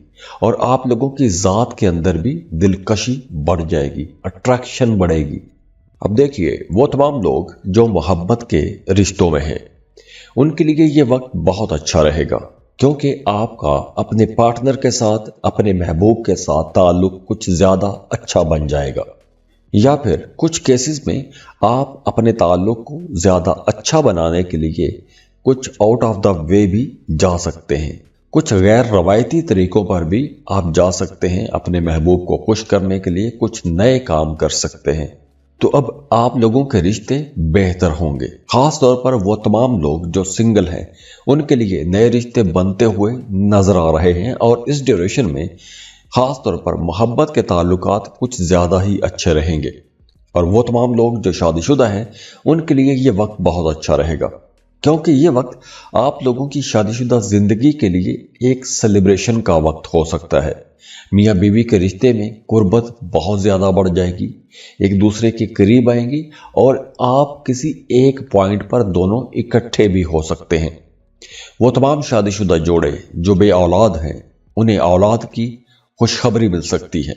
और आप लोगों की ज़ात के अंदर भी दिलकशी बढ़ जाएगी, अट्रैक्शन बढ़ेगी। अब देखिए, वो तमाम लोग जो मोहब्बत के रिश्तों में हैं, उनके लिए ये वक्त बहुत अच्छा रहेगा, क्योंकि आपका अपने पार्टनर के साथ, अपने महबूब के साथ ताल्लुक कुछ ज़्यादा अच्छा बन जाएगा। या फिर कुछ केसेस में आप अपने ताल्लुक को ज़्यादा अच्छा बनाने के लिए कुछ आउट ऑफ द वे भी जा सकते हैं, कुछ गैर रवायती तरीकों पर भी आप जा सकते हैं। अपने महबूब को खुश करने के लिए कुछ नए काम कर सकते हैं। तो अब आप लोगों के रिश्ते बेहतर होंगे। खास तौर पर वो तमाम लोग जो सिंगल हैं, उनके लिए नए रिश्ते बनते हुए नजर आ रहे हैं और इस ड्यूरेशन में खास तौर पर मोहब्बत के ताल्लुकात कुछ ज्यादा ही अच्छे रहेंगे। और वो तमाम लोग जो शादीशुदा हैं, उनके लिए ये वक्त बहुत अच्छा रहेगा, क्योंकि ये वक्त आप लोगों की शादीशुदा जिंदगी के लिए एक सेलिब्रेशन का वक्त हो सकता है। मियाँ बीवी के रिश्ते में कुर्बत बहुत ज़्यादा बढ़ जाएगी, एक दूसरे के करीब आएंगी और आप किसी एक पॉइंट पर दोनों इकट्ठे भी हो सकते हैं। वो तमाम शादीशुदा जोड़े जो बे औलाद हैं, उन्हें औलाद की खुशखबरी मिल सकती है।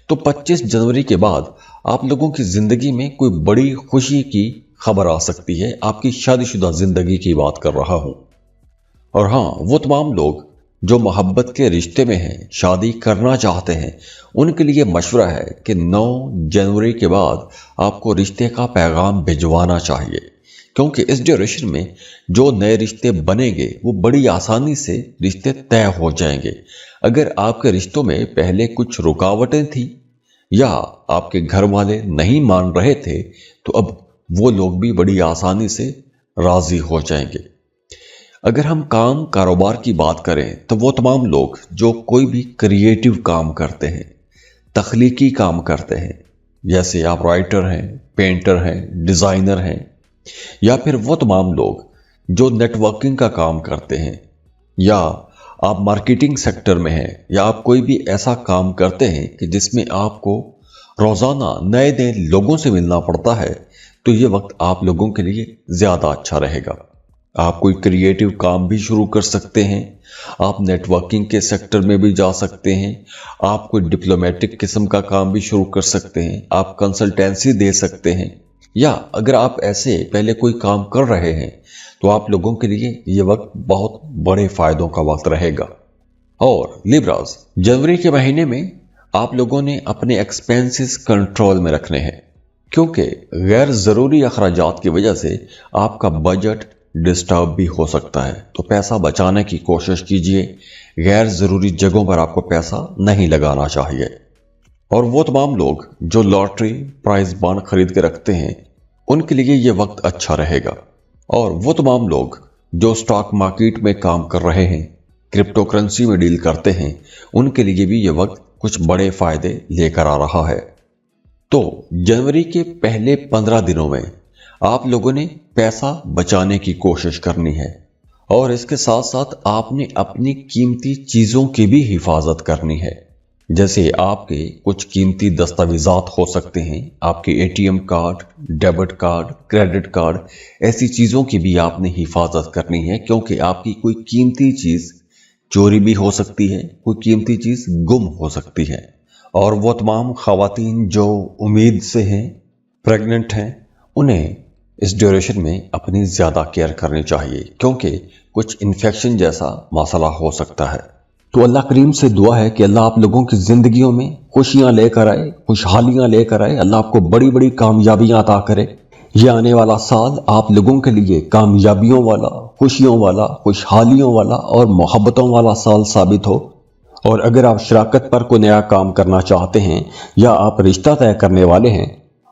तो 25 जनवरी के बाद आप लोगों की ज़िंदगी में कोई बड़ी खुशी की खबर आ सकती है। आपकी शादीशुदा ज़िंदगी की बात कर रहा हूँ। और हाँ, वो तमाम लोग जो मोहब्बत के रिश्ते में हैं, शादी करना चाहते हैं, उनके लिए मशवरा है कि 9 जनवरी के बाद आपको रिश्ते का पैगाम भिजवाना चाहिए, क्योंकि इस ड्यूरेशन में जो नए रिश्ते बनेंगे वो बड़ी आसानी से रिश्ते तय हो जाएंगे। अगर आपके रिश्तों में पहले कुछ रुकावटें थी या आपके घर वाले नहीं मान रहे थे, तो अब वो लोग भी बड़ी आसानी से राजी हो जाएंगे। अगर हम काम कारोबार की बात करें तो वो तमाम लोग जो कोई भी क्रिएटिव काम करते हैं, तख्लीकी काम करते हैं, जैसे आप राइटर हैं, पेंटर हैं, डिज़ाइनर हैं, या फिर वो तमाम लोग जो नेटवर्किंग का काम करते हैं, या आप मार्केटिंग सेक्टर में हैं, या आप कोई भी ऐसा काम करते हैं कि जिसमें आपको रोज़ाना नए नए लोगों से मिलना पड़ता है, तो ये वक्त आप लोगों के लिए ज़्यादा अच्छा रहेगा। आप कोई क्रिएटिव काम भी शुरू कर सकते हैं, आप नेटवर्किंग के सेक्टर में भी जा सकते हैं, आप कोई डिप्लोमेटिक किस्म का काम भी शुरू कर सकते हैं, आप कंसल्टेंसी दे सकते हैं, या अगर आप ऐसे पहले कोई काम कर रहे हैं तो आप लोगों के लिए ये वक्त बहुत बड़े फायदों का वक्त रहेगा। और लिब्रास, जनवरी के महीने में आप लोगों ने अपने एक्सपेंसेस कंट्रोल में रखने हैं, क्योंकि गैर ज़रूरी अखराजात की वजह से आपका बजट डिस्टर्ब भी हो सकता है। तो पैसा बचाने की कोशिश कीजिए, गैर ज़रूरी जगहों पर आपको पैसा नहीं लगाना चाहिए। और वो तमाम लोग जो लॉटरी प्राइज बॉन्ड खरीद के रखते हैं, उनके लिए ये वक्त अच्छा रहेगा। और वो तमाम लोग जो स्टॉक मार्केट में काम कर रहे हैं, क्रिप्टो करेंसी में डील करते हैं, उनके लिए भी ये वक्त कुछ बड़े फायदे लेकर आ रहा है। तो जनवरी के पहले 15 दिनों में आप लोगों ने पैसा बचाने की कोशिश करनी है, और इसके साथ साथ आपने अपनी कीमती चीज़ों की भी हिफाजत करनी है। जैसे आपके कुछ कीमती दस्तावेजात हो सकते हैं, आपके ATM card, debit card, credit card, ऐसी चीज़ों की भी आपने हिफाजत करनी है, क्योंकि आपकी कोई कीमती चीज़ चोरी भी हो सकती है, कोई कीमती चीज़ गुम हो सकती है। और वो तमाम ख़वातीन जो उम्मीद से हैं, प्रेग्नेंट हैं, उन्हें इस ड्यूरेशन में अपनी ज़्यादा केयर करनी चाहिए, क्योंकि कुछ इन्फेक्शन जैसा मसला हो सकता है। तो अल्लाह करीम से दुआ है कि अल्लाह आप लोगों की ज़िंदगियों में खुशियाँ लेकर आए, खुशहालियाँ लेकर आए, अल्लाह आपको बड़ी बड़ी कामयाबियाँ अता करे। ये आने वाला साल आप लोगों के लिए कामयाबियों वाला, खुशियों वाला, खुशहालियों वाला और मोहब्बतों वाला साल साबित हो। और अगर आप शराकत पर कोई नया काम करना चाहते हैं, या आप रिश्ता तय करने वाले हैं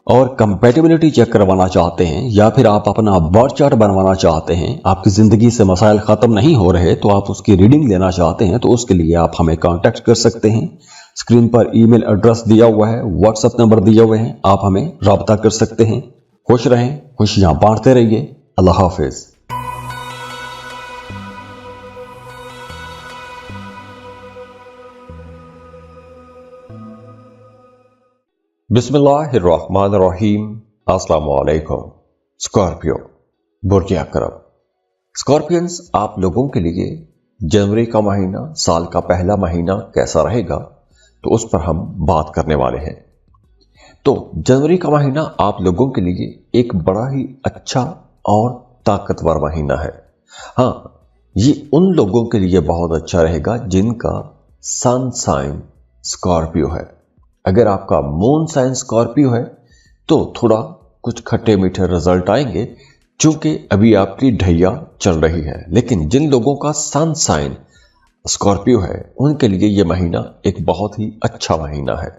और कंपैटिबिलिटी चेक करवाना चाहते हैं, या फिर आप अपना बर्थ चार्ट बनवाना चाहते हैं, आपकी ज़िंदगी से मसाइल ख़त्म नहीं हो रहे तो आप उसकी रीडिंग लेना चाहते हैं, तो उसके लिए आप हमें कांटेक्ट कर सकते हैं। स्क्रीन पर ईमेल एड्रेस दिया हुआ है, व्हाट्सएप नंबर दिए हुए हैं, आप हमें रब्ता कर सकते हैं। खुश रहें, खुशियाँ बांटते रहिए। अल्लाह हाफिज़। बिस्मिल्लाहिर्रहमानिर्रहीम। अस्सलाम वालेकुम। स्कॉर्पियो, बुर्ज अकरम। स्कॉर्पियंस, आप लोगों के लिए जनवरी का महीना, साल का पहला महीना कैसा रहेगा, तो उस पर हम बात करने वाले हैं। तो जनवरी का महीना आप लोगों के लिए एक बड़ा ही अच्छा और ताकतवर महीना है। हाँ, ये उन लोगों के लिए बहुत अच्छा रहेगा जिनका सन साइन स्कॉर्पियो है। अगर आपका मून साइन स्कॉर्पियो है तो थोड़ा कुछ खट्टे मीठे रिजल्ट आएंगे, चूंकि अभी आपकी ढैया चल रही है। लेकिन जिन लोगों का सन साइन स्कॉर्पियो है, उनके लिए यह महीना एक बहुत ही अच्छा महीना है।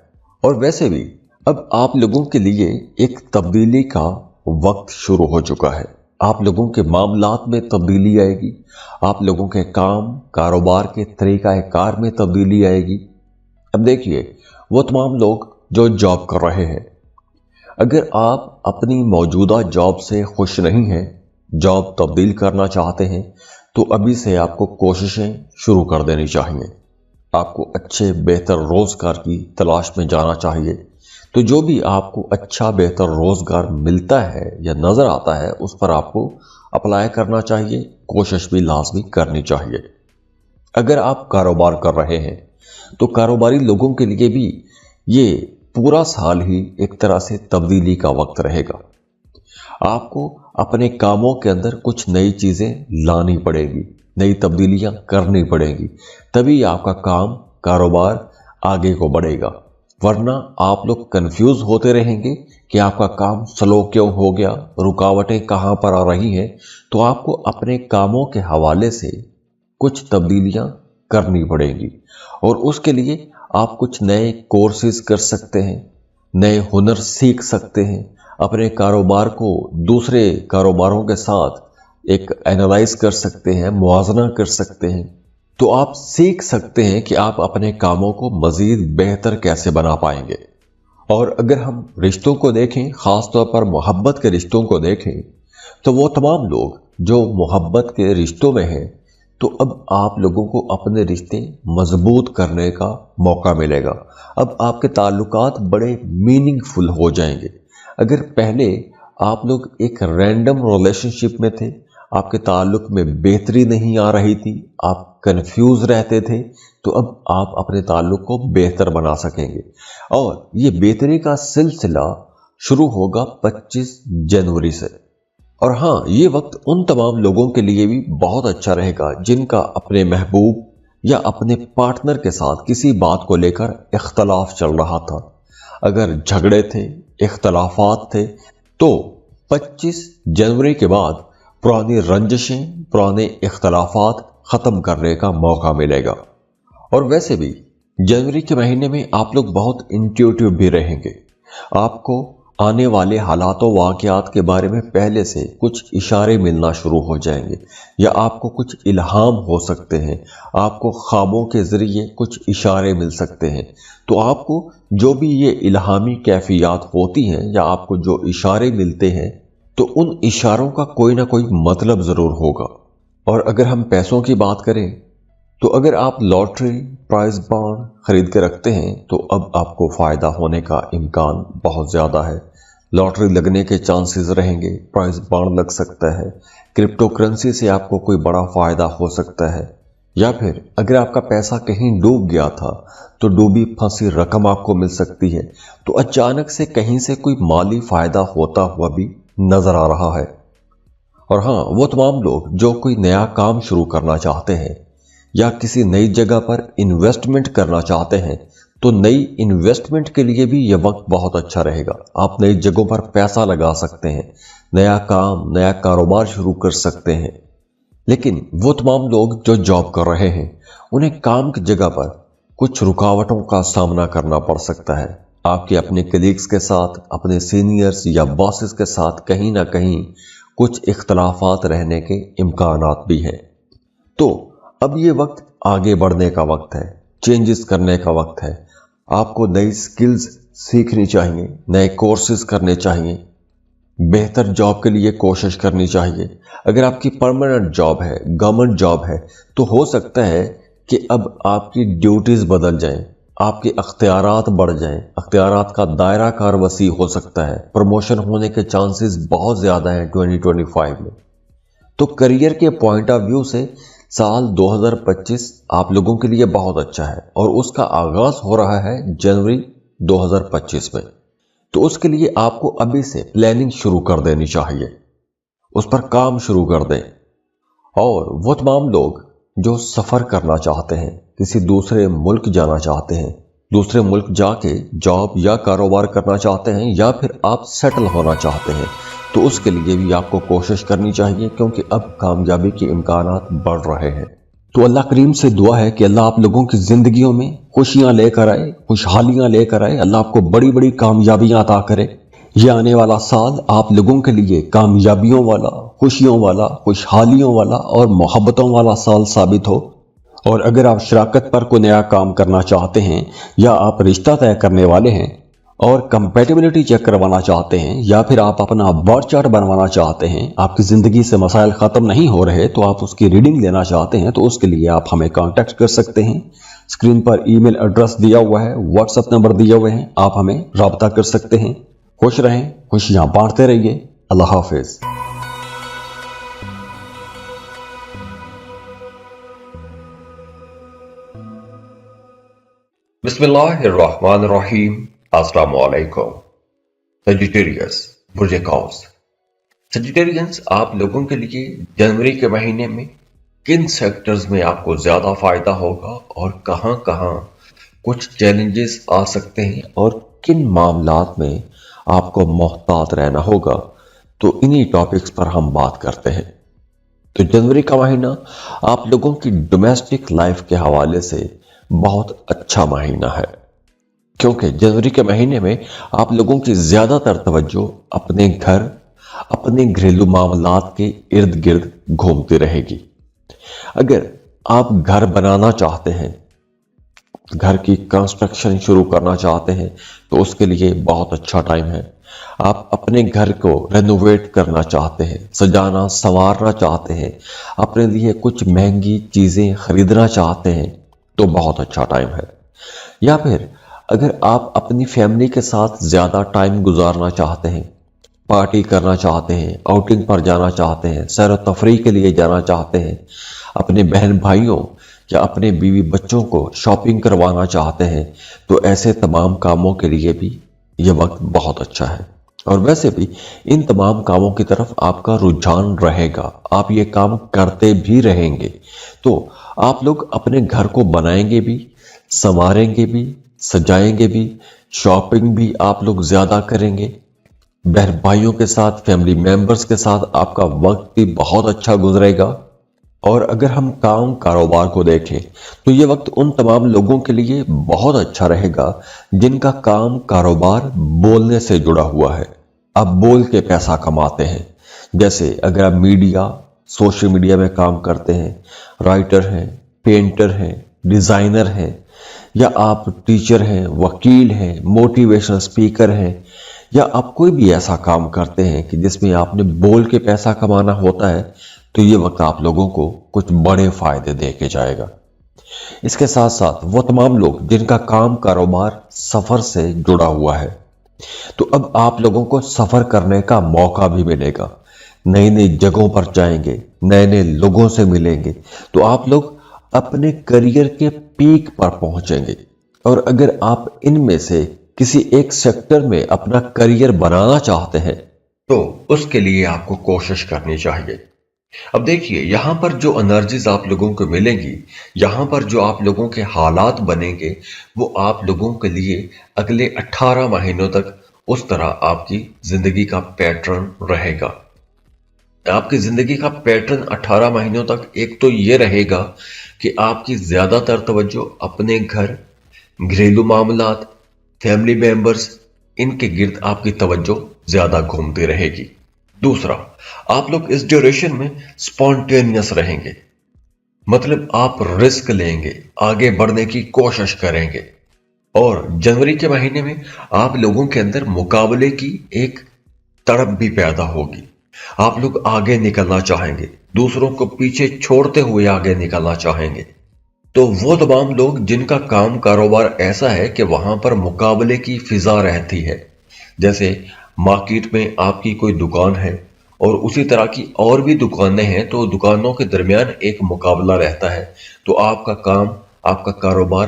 और वैसे भी अब आप लोगों के लिए एक तब्दीली का वक्त शुरू हो चुका है। आप लोगों के मामलात में तब्दीली आएगी, आप लोगों के काम कारोबार के तरीका कार में तब्दीली आएगी। अब देखिए, वो तमाम लोग जो जॉब कर रहे हैं, अगर आप अपनी मौजूदा जॉब से खुश नहीं हैं, जॉब तब्दील करना चाहते हैं, तो अभी से आपको कोशिशें शुरू कर देनी चाहिए। आपको अच्छे बेहतर रोजगार की तलाश में जाना चाहिए। तो जो भी आपको अच्छा बेहतर रोजगार मिलता है या नजर आता है, उस पर आपको अप्लाई करना चाहिए, कोशिश भी लाजमी करनी चाहिए। अगर आप कारोबार कर रहे हैं तो कारोबारी लोगों के लिए भी ये पूरा साल ही एक तरह से तब्दीली का वक्त रहेगा। आपको अपने कामों के अंदर कुछ नई चीजें लानी पड़ेगी, नई तब्दीलियां करनी पड़ेगी, तभी आपका काम कारोबार आगे को बढ़ेगा। वरना आप लोग कंफ्यूज होते रहेंगे कि आपका काम स्लो क्यों हो गया, रुकावटें कहां पर आ रही हैं। तो आपको अपने कामों के हवाले से कुछ तब्दीलियां करनी पड़ेंगी और उसके लिए आप कुछ नए कोर्सेज कर सकते हैं, नए हुनर सीख सकते हैं, अपने कारोबार को दूसरे कारोबारों के साथ एक एनालाइज कर सकते हैं, मुआवजा कर सकते हैं। तो आप सीख सकते हैं कि आप अपने कामों को मजीद बेहतर कैसे बना पाएंगे। और अगर हम रिश्तों को देखें, खासतौर पर मोहब्बत के रिश्तों को देखें, तो वो तमाम लोग जो मोहब्बत के रिश्तों में हैं, तो अब आप लोगों को अपने रिश्ते मजबूत करने का मौका मिलेगा। अब आपके ताल्लुकात बड़े मीनिंगफुल हो जाएंगे। अगर पहले आप लोग एक रैंडम रिलेशनशिप में थे, आपके ताल्लुक में बेहतरी नहीं आ रही थी, आप कंफ्यूज रहते थे, तो अब आप अपने ताल्लुक को बेहतर बना सकेंगे। और ये बेहतरी का सिलसिला शुरू होगा 25 जनवरी से। और हाँ, ये वक्त उन तमाम लोगों के लिए भी बहुत अच्छा रहेगा जिनका अपने महबूब या अपने पार्टनर के साथ किसी बात को लेकर इख्तलाफ चल रहा था। अगर झगड़े थे, इख्तलाफात थे, तो 25 जनवरी के बाद पुरानी रंजिशें, पुराने इख्तलाफात खत्म करने का मौका मिलेगा। और वैसे भी जनवरी के महीने में आप लोग बहुत इंट्यूटिव भी रहेंगे। आपको आने वाले हालातों वाक़यात के बारे में पहले से कुछ इशारे मिलना शुरू हो जाएंगे, या आपको कुछ इल्हाम हो सकते हैं, आपको ख्वाबों के ज़रिए कुछ इशारे मिल सकते हैं। तो आपको जो भी ये इल्हामी कैफियत होती हैं या आपको जो इशारे मिलते हैं, तो उन इशारों का कोई ना कोई मतलब ज़रूर होगा। और अगर हम पैसों की बात करें, तो अगर आप लॉटरी, प्राइज बॉन्ड खरीद के रखते हैं, तो अब आपको फ़ायदा होने का इम्कान बहुत ज़्यादा है। लॉटरी लगने के चांसेस रहेंगे, प्राइज बॉन्ड लग सकता है, क्रिप्टो करेंसी से आपको कोई बड़ा फ़ायदा हो सकता है, या फिर अगर आपका पैसा कहीं डूब गया था तो डूबी फंसी रकम आपको मिल सकती है। तो अचानक से कहीं से कोई माली फ़ायदा होता हुआ भी नज़र आ रहा है। और हाँ, वो तमाम लोग जो कोई नया काम शुरू करना चाहते हैं या किसी नई जगह पर इन्वेस्टमेंट करना चाहते हैं, तो नई इन्वेस्टमेंट के लिए भी यह वक्त बहुत अच्छा रहेगा। आप नई जगहों पर पैसा लगा सकते हैं, नया काम, नया कारोबार शुरू कर सकते हैं। लेकिन वो तमाम लोग जो जॉब कर रहे हैं, उन्हें काम की जगह पर कुछ रुकावटों का सामना करना पड़ सकता है। आपके अपने कलीग्स के साथ, अपने सीनियर्स या बॉसेस के साथ कहीं ना कहीं कुछ इख्तलाफात रहने के इम्कानात भी हैं। तो अब ये वक्त आगे बढ़ने का वक्त है, चेंजेस करने का वक्त है। आपको नई स्किल्स सीखनी चाहिए, नए कोर्सेज करने चाहिए, बेहतर जॉब के लिए कोशिश करनी चाहिए। अगर आपकी परमानेंट जॉब है, गवर्नमेंट जॉब है, तो हो सकता है कि अब आपकी ड्यूटीज बदल जाएं, आपके अख्तियारात बढ़ जाएं, अख्तियारात का दायरा कार वसी हो सकता है, प्रमोशन होने के चांसेस बहुत ज़्यादा हैं 2025 में। तो करियर के पॉइंट ऑफ व्यू से साल 2025 आप लोगों के लिए बहुत अच्छा है और उसका आगाज हो रहा है जनवरी 2025 में। तो उसके लिए आपको अभी से प्लानिंग शुरू कर देनी चाहिए, उस पर काम शुरू कर दें। और वो तमाम लोग जो सफ़र करना चाहते हैं, किसी दूसरे मुल्क जाना चाहते हैं, दूसरे मुल्क जाके जॉब या कारोबार करना चाहते हैं, या फिर आप सेटल होना चाहते हैं, तो उसके लिए भी आपको कोशिश करनी चाहिए, क्योंकि अब कामयाबी के इम्कानात बढ़ रहे हैं। तो अल्लाह करीम से दुआ है कि अल्लाह आप लोगों की जिंदगियों में खुशियां लेकर आए, खुशहालियां लेकर आए, अल्लाह आपको बड़ी बड़ी कामयाबियां अता करे। ये आने वाला साल आप लोगों के लिए कामयाबियों वाला, खुशियों वाला, खुशहालियों वाला और मोहब्बतों वाला साल साबित हो। और अगर आप शराकत पर कोई नया काम करना चाहते हैं, या आप रिश्ता तय करने वाले हैं और कंपैटिबिलिटी चेक करवाना चाहते हैं, या फिर आप अपना बर्थ चार्ट बनवाना चाहते हैं, आपकी ज़िंदगी से मसाइल ख़त्म नहीं हो रहे तो आप उसकी रीडिंग लेना चाहते हैं, तो उसके लिए आप हमें कांटेक्ट कर सकते हैं। स्क्रीन पर ईमेल एड्रेस दिया हुआ है, व्हाट्सएप नंबर दिए हुए हैं, आप हमें रब्ता कर सकते हैं। खुश रहें, खुशियाँ बांटते रहिए। अल्लाह हाफिज़। बिस्मिल्लाहिर्रहमानिर्रहीम। अस्सलाम वालेकुम। सजिटेरियस बुर्ज कौस। सजिटेरियंस, आप लोगों के लिए जनवरी के महीने में किन सेक्टर्स में आपको ज्यादा फायदा होगा और कहां कहां कुछ चैलेंजेस आ सकते हैं और किन मामलात में आपको मोहतात रहना होगा, तो इन्हीं टॉपिक्स पर हम बात करते हैं। तो जनवरी का महीना आप लोगों की डोमेस्टिक लाइफ के हवाले से बहुत अच्छा महीना है, क्योंकि जनवरी के महीने में आप लोगों की ज्यादातर तवज्जो अपने घर, अपने घरेलू मामलात के इर्द गिर्द घूमती रहेगी। अगर आप घर बनाना चाहते हैं, घर की कंस्ट्रक्शन शुरू करना चाहते हैं, तो उसके लिए बहुत अच्छा टाइम है। आप अपने घर को रेनोवेट करना चाहते हैं, सजाना संवारना चाहते हैं, अपने लिए कुछ महंगी चीजें खरीदना चाहते हैं, तो बहुत अच्छा टाइम है। या फिर अगर आप अपनी फैमिली के साथ ज्यादा टाइम गुजारना चाहते हैं, पार्टी करना चाहते हैं, आउटिंग पर जाना चाहते हैं, सैर व तफरीह के लिए जाना चाहते हैं, अपने बहन भाइयों या अपने बीवी बच्चों को शॉपिंग करवाना चाहते हैं, तो ऐसे तमाम कामों के लिए भी ये वक्त बहुत अच्छा है। और वैसे भी इन तमाम कामों की तरफ आपका रुझान रहेगा, आप ये काम करते भी रहेंगे। तो आप लोग अपने घर को बनाएंगे भी, संवारेंगे भी, सजाएंगे भी, शॉपिंग भी आप लोग ज्यादा करेंगे, बहन भाइयों के साथ, फैमिली मेंबर्स के साथ आपका वक्त भी बहुत अच्छा गुजरेगा। और अगर हम काम कारोबार को देखें, तो ये वक्त उन तमाम लोगों के लिए बहुत अच्छा रहेगा जिनका काम कारोबार बोलने से जुड़ा हुआ है। आप बोल के पैसा कमाते हैं। जैसे अगर आप मीडिया, सोशल मीडिया में काम करते हैं, राइटर हैं, पेंटर हैं, डिजाइनर हैं, या आप टीचर हैं, वकील हैं, मोटिवेशनल स्पीकर हैं, या आप कोई भी ऐसा काम करते हैं कि जिसमें आपने बोल के पैसा कमाना होता है, तो ये वक्त आप लोगों को कुछ बड़े फायदे दे के जाएगा। इसके साथ साथ वो तमाम लोग जिनका काम कारोबार सफर से जुड़ा हुआ है, तो अब आप लोगों को सफर करने का मौका भी मिलेगा। नई नई जगहों पर जाएंगे, नए नए लोगों से मिलेंगे, तो आप लोग अपने करियर के पीक पर पहुंचेंगे। और अगर आप इनमें से किसी एक सेक्टर में अपना करियर बनाना चाहते हैं, तो उसके लिए आपको कोशिश करनी चाहिए। अब देखिए, यहां पर जो एनर्जीज आप लोगों को मिलेंगी, यहां पर जो आप लोगों के हालात बनेंगे, वो आप लोगों के लिए अगले 18 महीनों तक उस तरह आपकी जिंदगी का पैटर्न रहेगा। आपकी जिंदगी का पैटर्न 18 महीनों तक एक तो ये रहेगा कि आपकी ज्यादातर तवज्जो अपने घर, घरेलू मामलात, फैमिली मेंबर्स, इनके गिर्द आपकी तवज्जो ज्यादा घूमती रहेगी। दूसरा, आप लोग इस ड्यूरेशन में स्पॉन्टेनियस रहेंगे, मतलब आप रिस्क लेंगे, आगे बढ़ने की कोशिश करेंगे। और जनवरी के महीने में आप लोगों के अंदर मुकाबले की एक तड़प भी पैदा होगी। आप लोग आगे निकलना चाहेंगे, दूसरों को पीछे छोड़ते हुए आगे निकलना चाहेंगे। तो वो तमाम लोग जिनका काम कारोबार ऐसा है कि वहां पर मुकाबले की फिजा रहती है, जैसे मार्केट में आपकी कोई दुकान है और उसी तरह की और भी दुकानें हैं, तो दुकानों के दरमियान एक मुकाबला रहता है, तो आपका काम, आपका कारोबार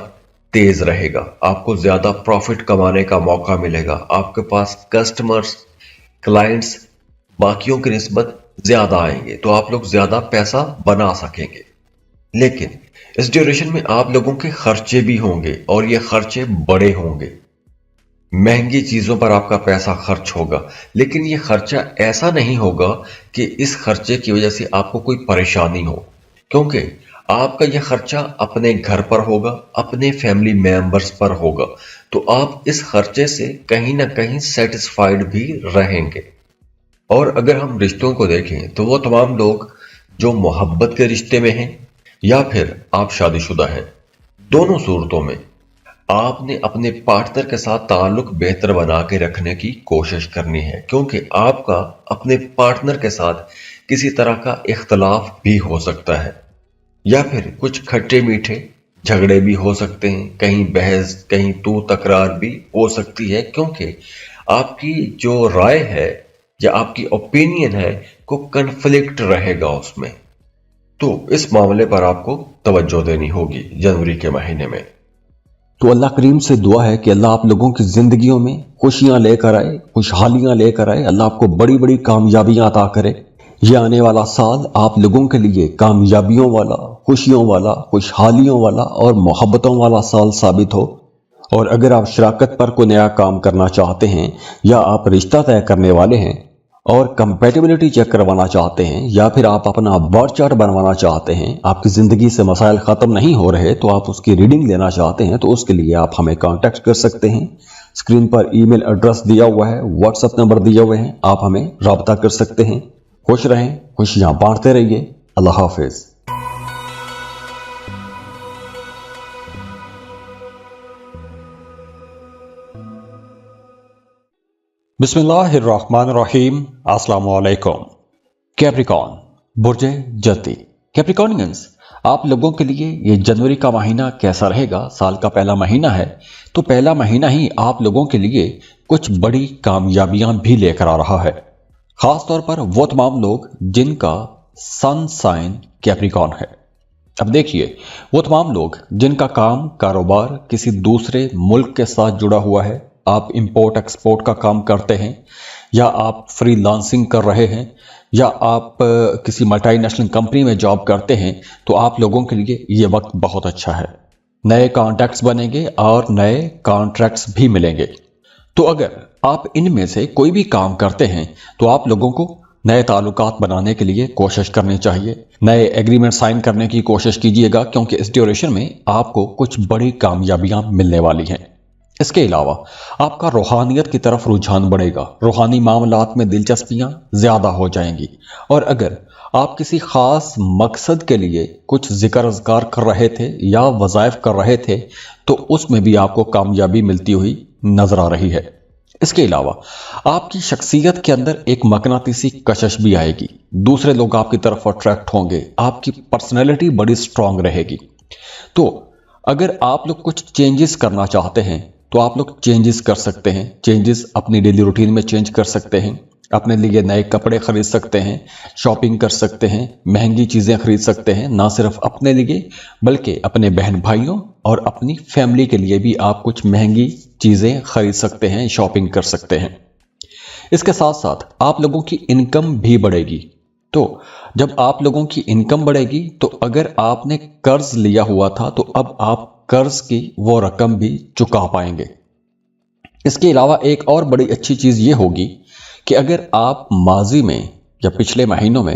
तेज रहेगा, आपको ज्यादा प्रॉफिट कमाने का मौका मिलेगा, आपके पास कस्टमर्स, क्लाइंट्स बाकियों की निस्बत ज्यादा आएंगे, तो आप लोग ज्यादा पैसा बना सकेंगे। लेकिन इस ड्यूरेशन में आप लोगों के खर्चे भी होंगे और ये खर्चे बड़े होंगे। महंगी चीजों पर आपका पैसा खर्च होगा, लेकिन ये खर्चा ऐसा नहीं होगा कि इस खर्चे की वजह से आपको कोई परेशानी हो, क्योंकि آپ کا یہ خرچہ اپنے گھر پر ہوگا، اپنے فیملی میمبرز پر ہوگا، تو آپ اس خرچے سے کہیں نہ کہیں سیٹسفائیڈ بھی رہیں گے۔ اور اگر ہم رشتوں کو دیکھیں تو وہ تمام لوگ جو محبت کے رشتے میں ہیں یا پھر آپ شادی شدہ ہیں، دونوں صورتوں میں آپ نے اپنے پارٹنر کے ساتھ تعلق بہتر بنا کے رکھنے کی کوشش کرنی ہے، کیونکہ آپ کا اپنے پارٹنر کے ساتھ کسی طرح کا اختلاف بھی ہو سکتا ہے، یا پھر کچھ کھٹے میٹھے جھگڑے بھی ہو سکتے ہیں، کہیں بحث کہیں تو تکرار بھی ہو سکتی ہے، کیونکہ آپ کی جو رائے ہے یا آپ کی اوپینین ہے کو کنفلکٹ رہے گا اس میں۔ تو اس معاملے پر آپ کو توجہ دینی ہوگی جنوری کے مہینے میں۔ تو اللہ کریم سے دعا ہے کہ اللہ آپ لوگوں کی زندگیوں میں خوشیاں لے کر آئے، خوشحالیاں لے کر آئے، اللہ آپ کو بڑی بڑی کامیابیاں عطا کرے۔ یہ آنے والا سال آپ لوگوں کے لیے کامیابیوں والا، خوشیوں والا، خوشحالیوں والا اور محبتوں والا سال ثابت ہو۔ اور اگر آپ شراکت پر کوئی نیا کام کرنا چاہتے ہیں، یا آپ رشتہ طے کرنے والے ہیں اور کمپیٹیبلٹی چیک کروانا چاہتے ہیں، یا پھر آپ اپنا برتھ چارٹ بنوانا چاہتے ہیں، آپ کی زندگی سے مسائل ختم نہیں ہو رہے تو آپ اس کی ریڈنگ لینا چاہتے ہیں، تو اس کے لیے آپ ہمیں کانٹیکٹ کر سکتے ہیں۔ اسکرین پر ای میل ایڈریس دیا ہوا ہے، واٹس ایپ نمبر دیے ہوئے ہیں، آپ ہمیں رابطہ کر سکتے ہیں۔ خوش رہیں، خوشیاں بانٹتے رہیے۔ اللہ حافظ۔ بسم اللہ الرحمن الرحیم۔ السلام علیکم۔ کیپریکون، برج جلتی۔ کیپریکونینز، آپ لوگوں کے لیے یہ جنوری کا مہینہ کیسا رہے گا؟ سال کا پہلا مہینہ ہے، تو پہلا مہینہ ہی آپ لوگوں کے لیے کچھ بڑی کامیابیاں بھی لے کر آ رہا ہے، خاص طور پر وہ تمام لوگ جن کا سن سائن کیپریکون ہے۔ اب دیکھیے، وہ تمام لوگ جن کا کاروبار کسی دوسرے ملک کے ساتھ جڑا ہوا ہے، آپ امپورٹ ایکسپورٹ کا کام کرتے ہیں، یا آپ فری لانسنگ کر رہے ہیں، یا آپ کسی ملٹی نیشنل کمپنی میں جاب کرتے ہیں، تو آپ لوگوں کے لیے یہ وقت بہت اچھا ہے۔ نئے کانٹیکٹس بنیں گے اور نئے کانٹریکٹس بھی ملیں گے۔ تو اگر آپ ان میں سے کوئی بھی کام کرتے ہیں تو آپ لوگوں کو نئے تعلقات بنانے کے لیے کوشش کرنی چاہیے، نئے ایگریمنٹ سائن کرنے کی کوشش کیجیے گا، کیونکہ اس ڈیوریشن میں آپ کو کچھ بڑی کامیابیاں ملنے والی ہیں۔ اس کے علاوہ آپ کا روحانیت کی طرف رجحان بڑھے گا، روحانی معاملات میں دلچسپیاں زیادہ ہو جائیں گی، اور اگر آپ کسی خاص مقصد کے لیے کچھ ذکر اذکار کر رہے تھے یا وظائف کر رہے تھے تو اس میں بھی آپ کو کامیابی ملتی ہوئی نظر آ رہی ہے۔ اس کے علاوہ آپ کی شخصیت کے اندر ایک مقناطیسی کشش بھی آئے گی، دوسرے لوگ آپ کی طرف اٹریکٹ ہوں گے، آپ کی پرسنالٹی بڑی سٹرونگ رہے گی۔ تو اگر آپ لوگ کچھ چینجز کرنا چاہتے ہیں تو آپ لوگ چینجز کر سکتے ہیں، چینجز اپنی ڈیلی روٹین میں چینج کر سکتے ہیں، اپنے لیے نئے کپڑے خرید سکتے ہیں، شاپنگ کر سکتے ہیں، مہنگی چیزیں خرید سکتے ہیں، نہ صرف اپنے لیے بلکہ اپنے بہن بھائیوں اور اپنی فیملی کے لیے بھی آپ کچھ مہنگی چیزیں خرید سکتے ہیں، شاپنگ کر سکتے ہیں۔ اس کے ساتھ ساتھ آپ لوگوں کی انکم بھی بڑھے گی۔ تو جب آپ لوگوں کی انکم بڑھے گی تو اگر آپ نے قرض لیا ہوا تھا تو اب آپ قرض کی وہ رقم بھی چکا پائیں گے۔ اس کے علاوہ ایک اور بڑی اچھی چیز یہ ہوگی کہ اگر آپ ماضی میں یا پچھلے مہینوں میں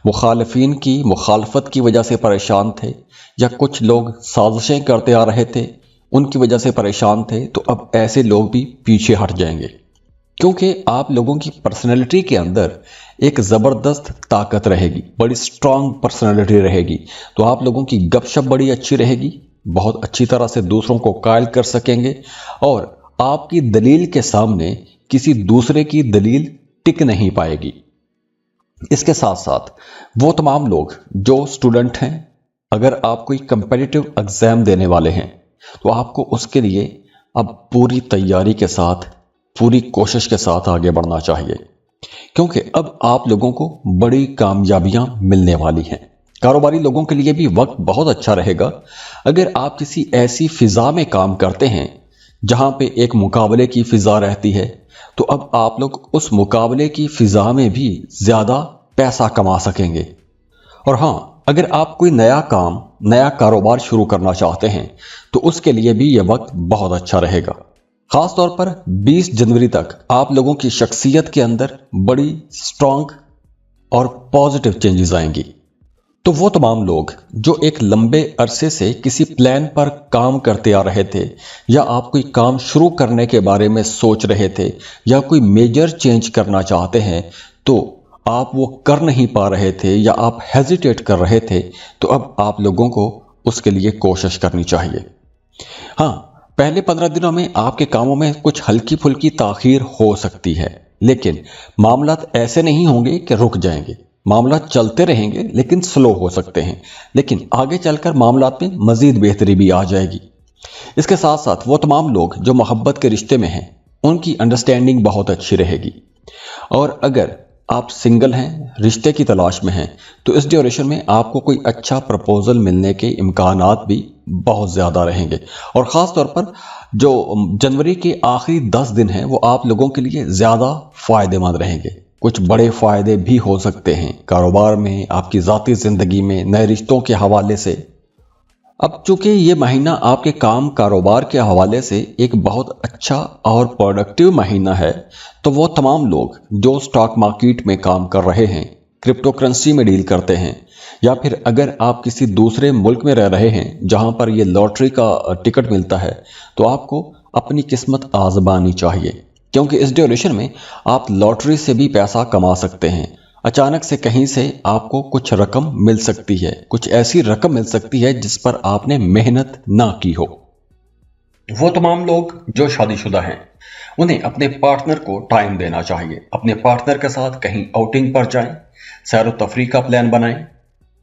مخالفین کی مخالفت کی وجہ سے پریشان تھے، یا کچھ لوگ سازشیں کرتے آ رہے تھے ان کی وجہ سے پریشان تھے، تو اب ایسے لوگ بھی پیچھے ہٹ جائیں گے، کیونکہ آپ لوگوں کی پرسنالٹی کے اندر ایک زبردست طاقت رہے گی، بڑی سٹرونگ پرسنالٹی رہے گی۔ تو آپ لوگوں کی گپ شپ بڑی اچھی رہے گی، بہت اچھی طرح سے دوسروں کو قائل کر سکیں گے، اور آپ کی دلیل کے سامنے کسی دوسرے کی دلیل ٹک نہیں پائے گی۔ اس کے ساتھ ساتھ وہ تمام لوگ جو سٹوڈنٹ ہیں، اگر آپ کوئی کمپیٹیٹیو ایگزام دینے والے ہیں تو آپ کو اس کے لیے اب پوری تیاری کے ساتھ، پوری کوشش کے ساتھ آگے بڑھنا چاہیے، کیونکہ اب آپ لوگوں کو بڑی کامیابیاں ملنے والی ہیں۔ کاروباری لوگوں کے لیے بھی وقت بہت اچھا رہے گا۔ اگر آپ کسی ایسی فضا میں کام کرتے ہیں جہاں پہ ایک مقابلے کی فضا رہتی ہے تو اب آپ لوگ اس مقابلے کی فضا میں بھی زیادہ پیسہ کما سکیں گے۔ اور ہاں، اگر آپ کوئی نیا کام، نیا کاروبار شروع کرنا چاہتے ہیں تو اس کے لیے بھی یہ وقت بہت اچھا رہے گا۔ خاص طور پر 20 جنوری تک آپ لوگوں کی شخصیت کے اندر بڑی سٹرونگ اور پازیٹیو چینجز آئیں گی۔ तो वो तमाम लोग जो एक लंबे अरसे से किसी प्लान पर काम करते आ रहे थे, या आप कोई काम शुरू करने के बारे में सोच रहे थे, या कोई मेजर चेंज करना चाहते हैं, तो आप वो कर नहीं पा रहे थे या आप हेजिटेट कर रहे थे, तो अब आप लोगों को उसके लिए कोशिश करनी चाहिए। हाँ, पहले 15 दिनों में आपके कामों में कुछ हल्की फुल्की ताखीर हो सकती है, लेकिन मामलात ऐसे नहीं होंगे कि रुक जाएंगे। मामला चलते रहेंगे लेकिन स्लो हो सकते हैं, लेकिन आगे चलकर मामलात में मजीद बेहतरी भी आ जाएगी। इसके साथ साथ वो तमाम लोग जो मोहब्बत के रिश्ते में हैं, उनकी अंडरस्टैंडिंग बहुत अच्छी रहेगी। और अगर आप सिंगल हैं, रिश्ते की तलाश में हैं, तो इस ड्यूरेशन में आपको कोई अच्छा प्रपोजल मिलने के इम्कानात भी बहुत ज़्यादा रहेंगे। और ख़ास तौर पर जो जनवरी के आखिरी 10 दिन हैं, वो आप लोगों के लिए ज़्यादा फ़ायदेमंद रहेंगे। कुछ बड़े फ़ायदे भी हो सकते हैं कारोबार में, आपकी ज़ाती ज़िंदगी में, नए रिश्तों के हवाले से। अब चूंकि ये महीना आपके काम कारोबार के हवाले से एक बहुत अच्छा और प्रोडक्टिव महीना है, तो वो तमाम लोग जो स्टॉक मार्केट में काम कर रहे हैं, क्रिप्टो करेंसी में डील करते हैं, या फिर अगर आप किसी दूसरे मुल्क में रह रहे हैं जहां पर ये लॉटरी का टिकट मिलता है, तो आपको अपनी किस्मत आजमानी चाहिए, क्योंकि इस ड्यूरेशन में आप लॉटरी से भी पैसा कमा सकते हैं। अचानक से कहीं से आपको कुछ रकम मिल सकती है, कुछ ऐसी रकम मिल सकती है जिस पर आपने मेहनत ना की हो। वो तमाम लोग जो शादीशुदा हैं, उन्हें अपने पार्टनर को टाइम देना चाहिए। अपने पार्टनर के साथ कहीं आउटिंग पर जाएं, सैर व तफरीह का प्लान बनाएं।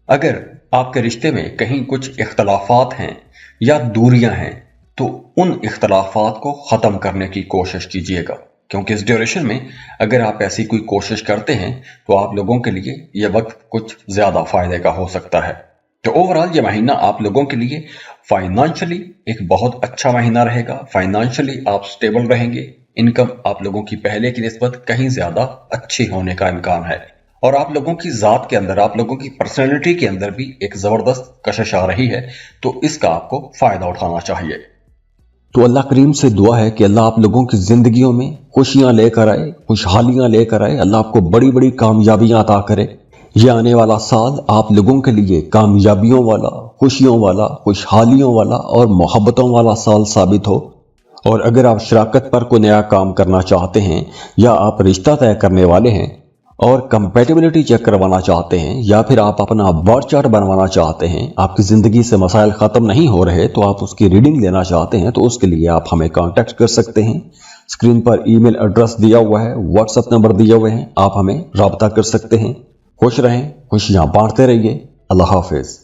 अगर आपके रिश्ते में कहीं कुछ इख्तलाफात हैं या दूरियां हैं, तो उन इख्तलाफात को ख़त्म करने की कोशिश कीजिएगा, क्योंकि इस ड्यूरेशन में अगर आप ऐसी कोई कोशिश करते हैं तो आप लोगों के लिए यह वक्त कुछ ज़्यादा फ़ायदे का हो सकता है। तो ओवरऑल ये महीना आप लोगों के लिए फाइनेंशियली एक बहुत अच्छा महीना रहेगा। फाइनेंशियली आप स्टेबल रहेंगे, इनकम आप लोगों की पहले की निस्बत कहीं ज़्यादा अच्छी होने का इम्कान है, और आप लोगों की ज़ात के अंदर, आप लोगों की पर्सनैलिटी के अंदर भी एक ज़बरदस्त कशिश आ रही है, तो इसका आपको फ़ायदा उठाना चाहिए। तो अल्लाह करीम से दुआ है कि अल्लाह आप लोगों की ज़िंदगियों में खुशियाँ लेकर आए, खुशहालियाँ लेकर आए। अल्लाह आपको बड़ी बड़ी कामयाबियाँ अता करे। ये आने वाला साल आप लोगों के लिए कामयाबियों वाला, खुशियों वाला, खुशहालियों वाला और मोहब्बतों वाला साल साबित हो। और अगर आप शराकत पर कोई नया काम करना चाहते हैं, या आप रिश्ता तय करने वाले हैं और कंपैटिबिलिटी चेक करवाना चाहते हैं, या फिर आप अपना बर्थ चार्ट बनवाना चाहते हैं, आपकी ज़िंदगी से मसाइल ख़त्म नहीं हो रहे तो आप उसकी रीडिंग लेना चाहते हैं, तो उसके लिए आप हमें कांटेक्ट कर सकते हैं। स्क्रीन पर ईमेल एड्रेस दिया हुआ है, व्हाट्सएप नंबर दिए हुए हैं, आप हमें रब्ता कर सकते हैं। खुश रहें, खुशियाँ बांटते रहिए। अल्लाह हाफिज़।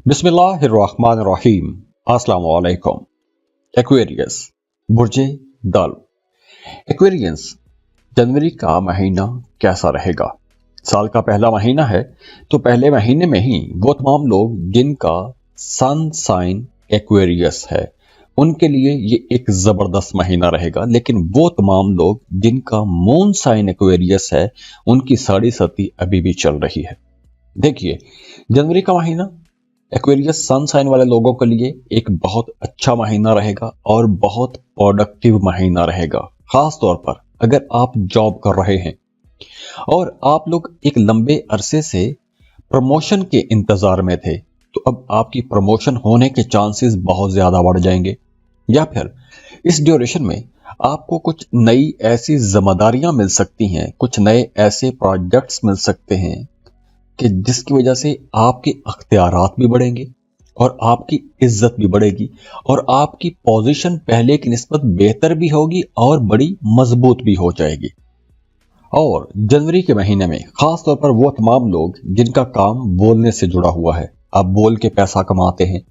बिस्मिल्लाहिर्रहमानिर्रहीम। अस्सलाम वालेकुम। एक्वेरियस, बुर्जे दल। एक्वेरियस, जनवरी का महीना कैसा रहेगा? साल का पहला महीना है, तो पहले महीने में ही वो तमाम लोग जिनका सन साइन एक्वेरियस है, उनके लिए ये एक ज़बरदस्त महीना रहेगा। लेकिन वो तमाम लोग जिनका मून साइन एक्वेरियस है, उनकी साड़ी सती अभी भी चल रही है। देखिए, जनवरी का महीना एक्वेरियस सन साइन वाले लोगों के लिए एक बहुत अच्छा महीना रहेगा और बहुत प्रोडक्टिव महीना रहेगा। खास तौर पर अगर आप जॉब कर रहे हैं और आप लोग एक लंबे अरसे से प्रमोशन के इंतजार में थे, तो अब आपकी प्रमोशन होने के चांसेस बहुत ज्यादा बढ़ जाएंगे। या फिर इस ड्यूरेशन में आपको कुछ नई ऐसी जिम्मेदारियां मिल सकती हैं, कुछ नए ऐसे प्रोजेक्ट्स मिल सकते हैं कि जिसकी वजह से आपके अख्तियारात भी बढ़ेंगे और आपकी इज्जत भी बढ़ेगी और आपकी पोजीशन पहले की निस्बत बेहतर भी होगी और बड़ी मजबूत भी हो जाएगी। और जनवरी के महीने में खास तौर पर वो तमाम लोग जिनका काम बोलने से जुड़ा हुआ है, आप बोल के पैसा कमाते हैं,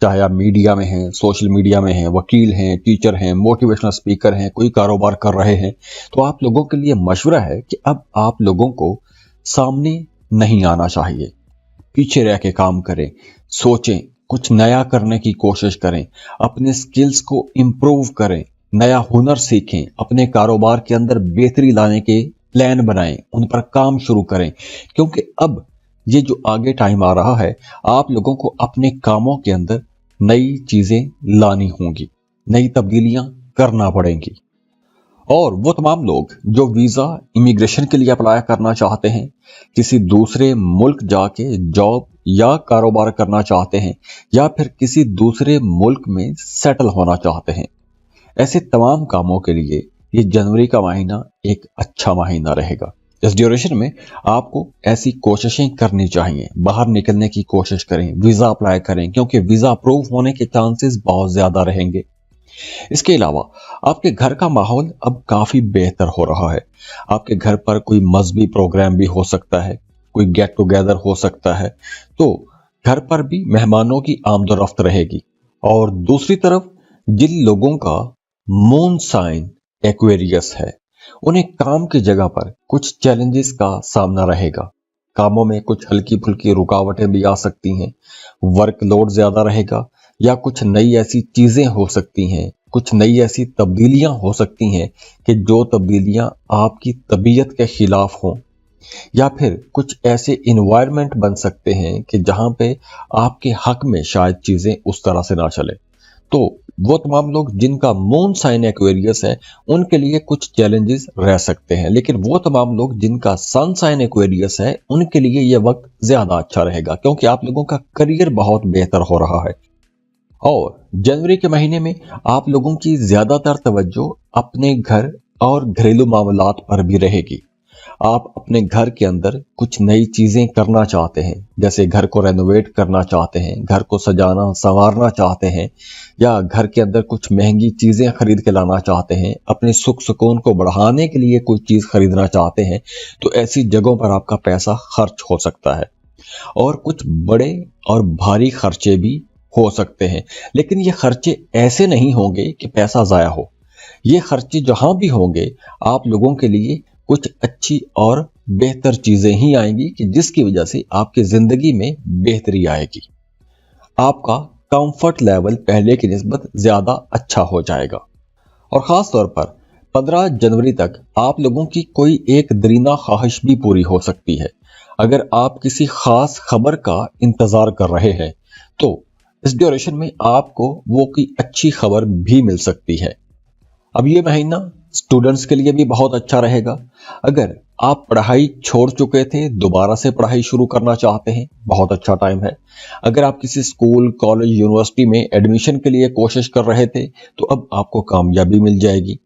चाहे आप मीडिया में हैं, सोशल मीडिया में हैं, वकील हैं, टीचर हैं, मोटिवेशनल स्पीकर हैं, कोई कारोबार कर रहे हैं, तो आप लोगों के लिए मशवरा है कि अब आप लोगों को सामने नहीं आना चाहिए, पीछे रह के काम करें, सोचें, कुछ नया करने की कोशिश करें, अपने स्किल्स को इम्प्रूव करें, नया हुनर सीखें, अपने कारोबार के अंदर बेहतरी लाने के प्लान बनाएं, उन पर काम शुरू करें। क्योंकि अब ये जो आगे टाइम आ रहा है, आप लोगों को अपने कामों के अंदर नई चीजें लानी होंगी, नई तब्दीलियां करना पड़ेंगी। और वो तमाम लोग जो वीज़ा इमिग्रेशन के लिए अप्लाई करना चाहते हैं, किसी दूसरे मुल्क जाके जॉब या कारोबार करना चाहते हैं, या फिर किसी दूसरे मुल्क में सेटल होना चाहते हैं, ऐसे तमाम कामों के लिए ये जनवरी का महीना एक अच्छा महीना रहेगा। इस ड्यूरेशन में आपको ऐसी कोशिशें करनी चाहिए, बाहर निकलने की कोशिश करें, वीज़ा अप्लाई करें, क्योंकि वीज़ा अप्रूव होने के चांसेस बहुत ज़्यादा रहेंगे। इसके अलावा आपके घर का माहौल अब काफी बेहतर हो रहा है। आपके घर पर कोई मजहबी प्रोग्राम भी हो सकता है, कोई गेट टुगेदर हो सकता है, तो घर पर भी मेहमानों की आमदोरफ्त रहेगी। और दूसरी तरफ जिन लोगों का मून साइन एक्वेरियस है, उन्हें काम की जगह पर कुछ चैलेंजेस का सामना रहेगा। कामों में कुछ हल्की फुल्की रुकावटें भी आ सकती हैं, वर्कलोड ज्यादा रहेगा, या कुछ नई ऐसी चीजें हो सकती हैं, कुछ नई ऐसी तब्दीलियां हो सकती हैं कि जो तब्दीलियां आपकी तबीयत के खिलाफ हों, या फिर कुछ ऐसे इन्वायरमेंट बन सकते हैं कि जहां पे आपके हक में शायद चीजें उस तरह से ना चले। तो वो तमाम लोग जिनका मून साइन एक्वेरियस है, उनके लिए कुछ चैलेंजेस रह सकते हैं, लेकिन वो तमाम लोग जिनका सन साइन एक्वेरियस है, उनके लिए ये वक्त ज्यादा अच्छा रहेगा, क्योंकि आप लोगों का करियर बहुत बेहतर हो रहा है। और जनवरी के महीने में आप लोगों की ज्यादातर तवज्जो अपने घर और घरेलू मामलात पर भी रहेगी। आप अपने घर के अंदर कुछ नई चीजें करना चाहते हैं, जैसे घर को रेनोवेट करना चाहते हैं, घर को सजाना संवारना चाहते हैं, या घर के अंदर कुछ महंगी चीजें खरीद के लाना चाहते हैं, अपने सुख सुकून को बढ़ाने के लिए कोई चीज खरीदना चाहते हैं, तो ऐसी जगहों पर आपका पैसा खर्च हो सकता है। और कुछ बड़े और भारी खर्चे भी हो सकते हैं, लेकिन ये खर्चे ऐसे नहीं होंगे कि पैसा जाया हो। ये खर्चे जहां भी होंगे, आप लोगों के लिए कुछ अच्छी और बेहतर चीजें ही आएंगी कि जिसकी वजह से आपकी जिंदगी में बेहतरी आएगी। आपका कंफर्ट लेवल पहले की निस्बत ज्यादा अच्छा हो जाएगा। और खास तौर पर 15 जनवरी तक आप लोगों की कोई एक दरीना ख्वाहिश भी पूरी हो सकती है। अगर आप किसी खास खबर का इंतजार कर रहे हैं, तो इस ड्यूरेशन में आपको वो की अच्छी खबर भी मिल सकती है। अब ये महीना स्टूडेंट्स के लिए भी बहुत अच्छा रहेगा। अगर आप पढ़ाई छोड़ चुके थे, दोबारा से पढ़ाई शुरू करना चाहते हैं, बहुत अच्छा टाइम है। अगर आप किसी स्कूल, कॉलेज, यूनिवर्सिटी में एडमिशन के लिए कोशिश कर रहे थे, तो अब आपको कामयाबी मिल जाएगी।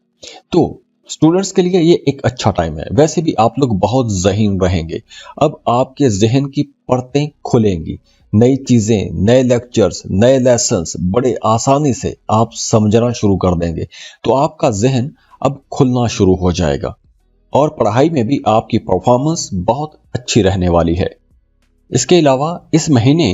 तो स्टूडेंट्स के लिए ये एक अच्छा टाइम है। वैसे भी आप लोग बहुत ज़हीन रहेंगे। अब आपके जहन की परतें खुलेंगी, नई चीजें, नए लेक्चर्स, नए लेसन्स बड़े आसानी से आप समझना शुरू कर देंगे। तो आपका जहन अब खुलना शुरू हो जाएगा और पढ़ाई में भी आपकी परफॉर्मेंस बहुत अच्छी रहने वाली है। इसके अलावा इस महीने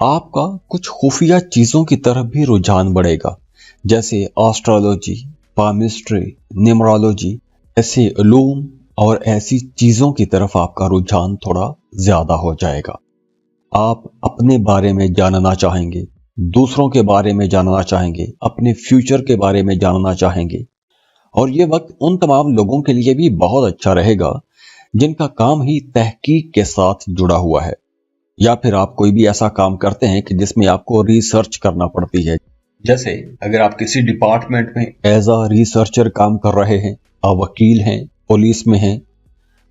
आपका कुछ खुफिया चीजों की तरफ भी रुझान बढ़ेगा, जैसे एस्ट्रोलॉजी, पामिस्ट्री, न्यूमरोलॉजी, ऐसे उलूम और ऐसी चीजों की तरफ आपका रुझान थोड़ा ज्यादा हो जाएगा। आप अपने बारे में जानना चाहेंगे, दूसरों के बारे में जानना चाहेंगे, अपने फ्यूचर के बारे में जानना चाहेंगे। और ये वक्त उन तमाम लोगों के लिए भी बहुत अच्छा रहेगा जिनका काम ही तहकीक के साथ जुड़ा हुआ है, या फिर आप कोई भी ऐसा काम करते हैं कि जिसमें आपको रिसर्च करना पड़ती है। जैसे अगर आप किसी डिपार्टमेंट में एज अ रिसर्चर काम कर रहे हैं, आप वकील हैं, पुलिस में हैं,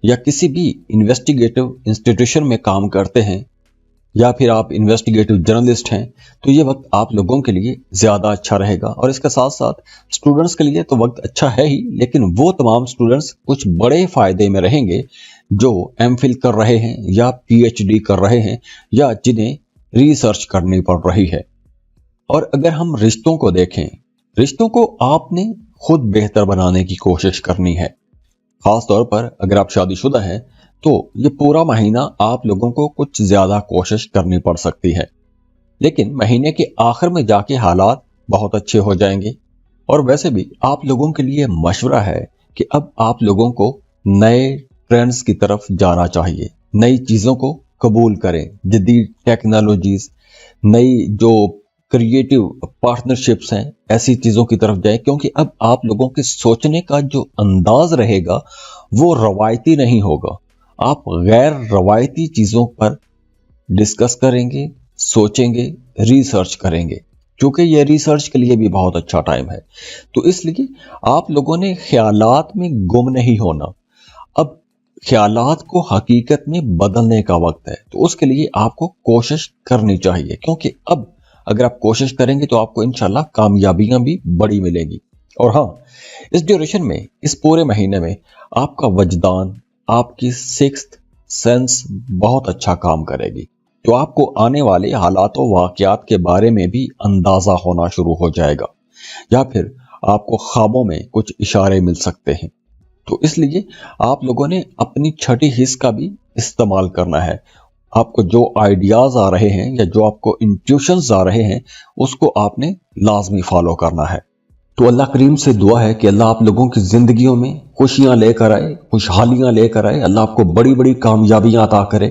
या किसी भी इन्वेस्टिगेटिव इंस्टीट्यूशन में काम करते हैं, या फिर आप इन्वेस्टिगेटिव जर्नलिस्ट हैं, तो ये वक्त आप लोगों के लिए ज़्यादा अच्छा रहेगा। और इसके साथ साथ स्टूडेंट्स के लिए तो वक्त अच्छा है ही, लेकिन वो तमाम स्टूडेंट्स कुछ बड़े फ़ायदे में रहेंगे जो एमफिल कर रहे हैं या पीएचडी कर रहे हैं, या जिन्हें रिसर्च करनी पड़ रही है। और अगर हम रिश्तों को देखें, रिश्तों को आपने खुद बेहतर बनाने की कोशिश करनी है। खास तौर पर अगर आप शादीशुदा हैं, तो ये पूरा महीना आप लोगों को कुछ ज्यादा कोशिश करनी पड़ सकती है, लेकिन महीने के आखिर में जाके हालात बहुत अच्छे हो जाएंगे। और वैसे भी आप लोगों के लिए मशवरा है कि अब आप लोगों को नए ट्रेंड्स की तरफ जाना चाहिए, नई चीजों को कबूल करें, जदीद टेक्नोलॉजीज, नई जो क्रिएटिव पार्टनरशिप्स हैं, ऐसी चीजों की तरफ जाएं, क्योंकि अब आप लोगों के सोचने का जो अंदाज रहेगा वो रवायती नहीं होगा। आप गैर रवायती चीजों पर डिस्कस करेंगे, सोचेंगे, रिसर्च करेंगे। کیونکہ یہ ریسرچ کے لیے بھی بہت اچھا ٹائم ہے۔ تو اس لیے آپ لوگوں نے خیالات میں گم نہیں ہونا، اب خیالات کو حقیقت میں بدلنے کا وقت ہے۔ تو اس کے لیے آپ کو کوشش کرنی چاہیے، کیونکہ اب اگر آپ کوشش کریں گے تو آپ کو انشاءاللہ کامیابیاں بھی بڑی ملیں گی۔ اور ہاں، اس ڈیوریشن میں، اس پورے مہینے میں آپ کا وجدان، آپ کی سکستھ سینس بہت اچھا کام کرے گی، تو آپ کو آنے والے حالات و واقعات کے بارے میں بھی اندازہ ہونا شروع ہو جائے گا، یا پھر آپ کو خوابوں میں کچھ اشارے مل سکتے ہیں۔ تو اس لیے آپ لوگوں نے اپنی چھٹی حس کا بھی استعمال کرنا ہے۔ آپ کو جو آئیڈیاز آ رہے ہیں یا جو آپ کو انٹیوشنز آ رہے ہیں، اس کو آپ نے لازمی فالو کرنا ہے۔ تو اللہ کریم سے دعا ہے کہ اللہ آپ لوگوں کی زندگیوں میں خوشیاں لے کر آئے، خوشحالیاں لے کر آئے، اللہ آپ کو بڑی بڑی کامیابیاں عطا کرے۔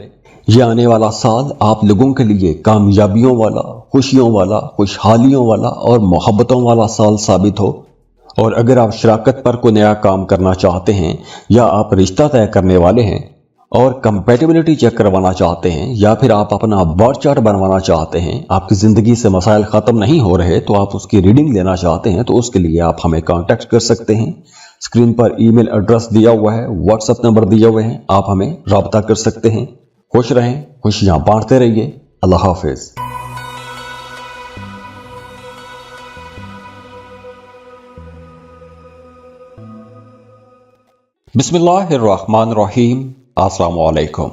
یہ آنے والا سال آپ لوگوں کے لیے کامیابیوں والا، خوشیوں والا، خوشحالیوں والا اور محبتوں والا سال ثابت ہو۔ اور اگر آپ شراکت پر کوئی نیا کام کرنا چاہتے ہیں، یا آپ رشتہ طے کرنے والے ہیں اور کمپیٹیبلٹی چیک کروانا چاہتے ہیں، یا پھر آپ اپنا برتھ چارٹ بنوانا چاہتے ہیں، آپ کی زندگی سے مسائل ختم نہیں ہو رہے تو آپ اس کی ریڈنگ لینا چاہتے ہیں، تو اس کے لیے آپ ہمیں کانٹیکٹ کر سکتے ہیں۔ اسکرین پر ای میل ایڈریس دیا ہوا ہے، واٹس ایپ نمبر دیے ہوئے ہیں، آپ ہمیں رابطہ کر سکتے ہیں۔ خوش رہیں، خوشیاں بانٹتے رہیے۔ اللہ حافظ۔ بسم اللہ الرحمن الرحیم۔ السلام علیکم۔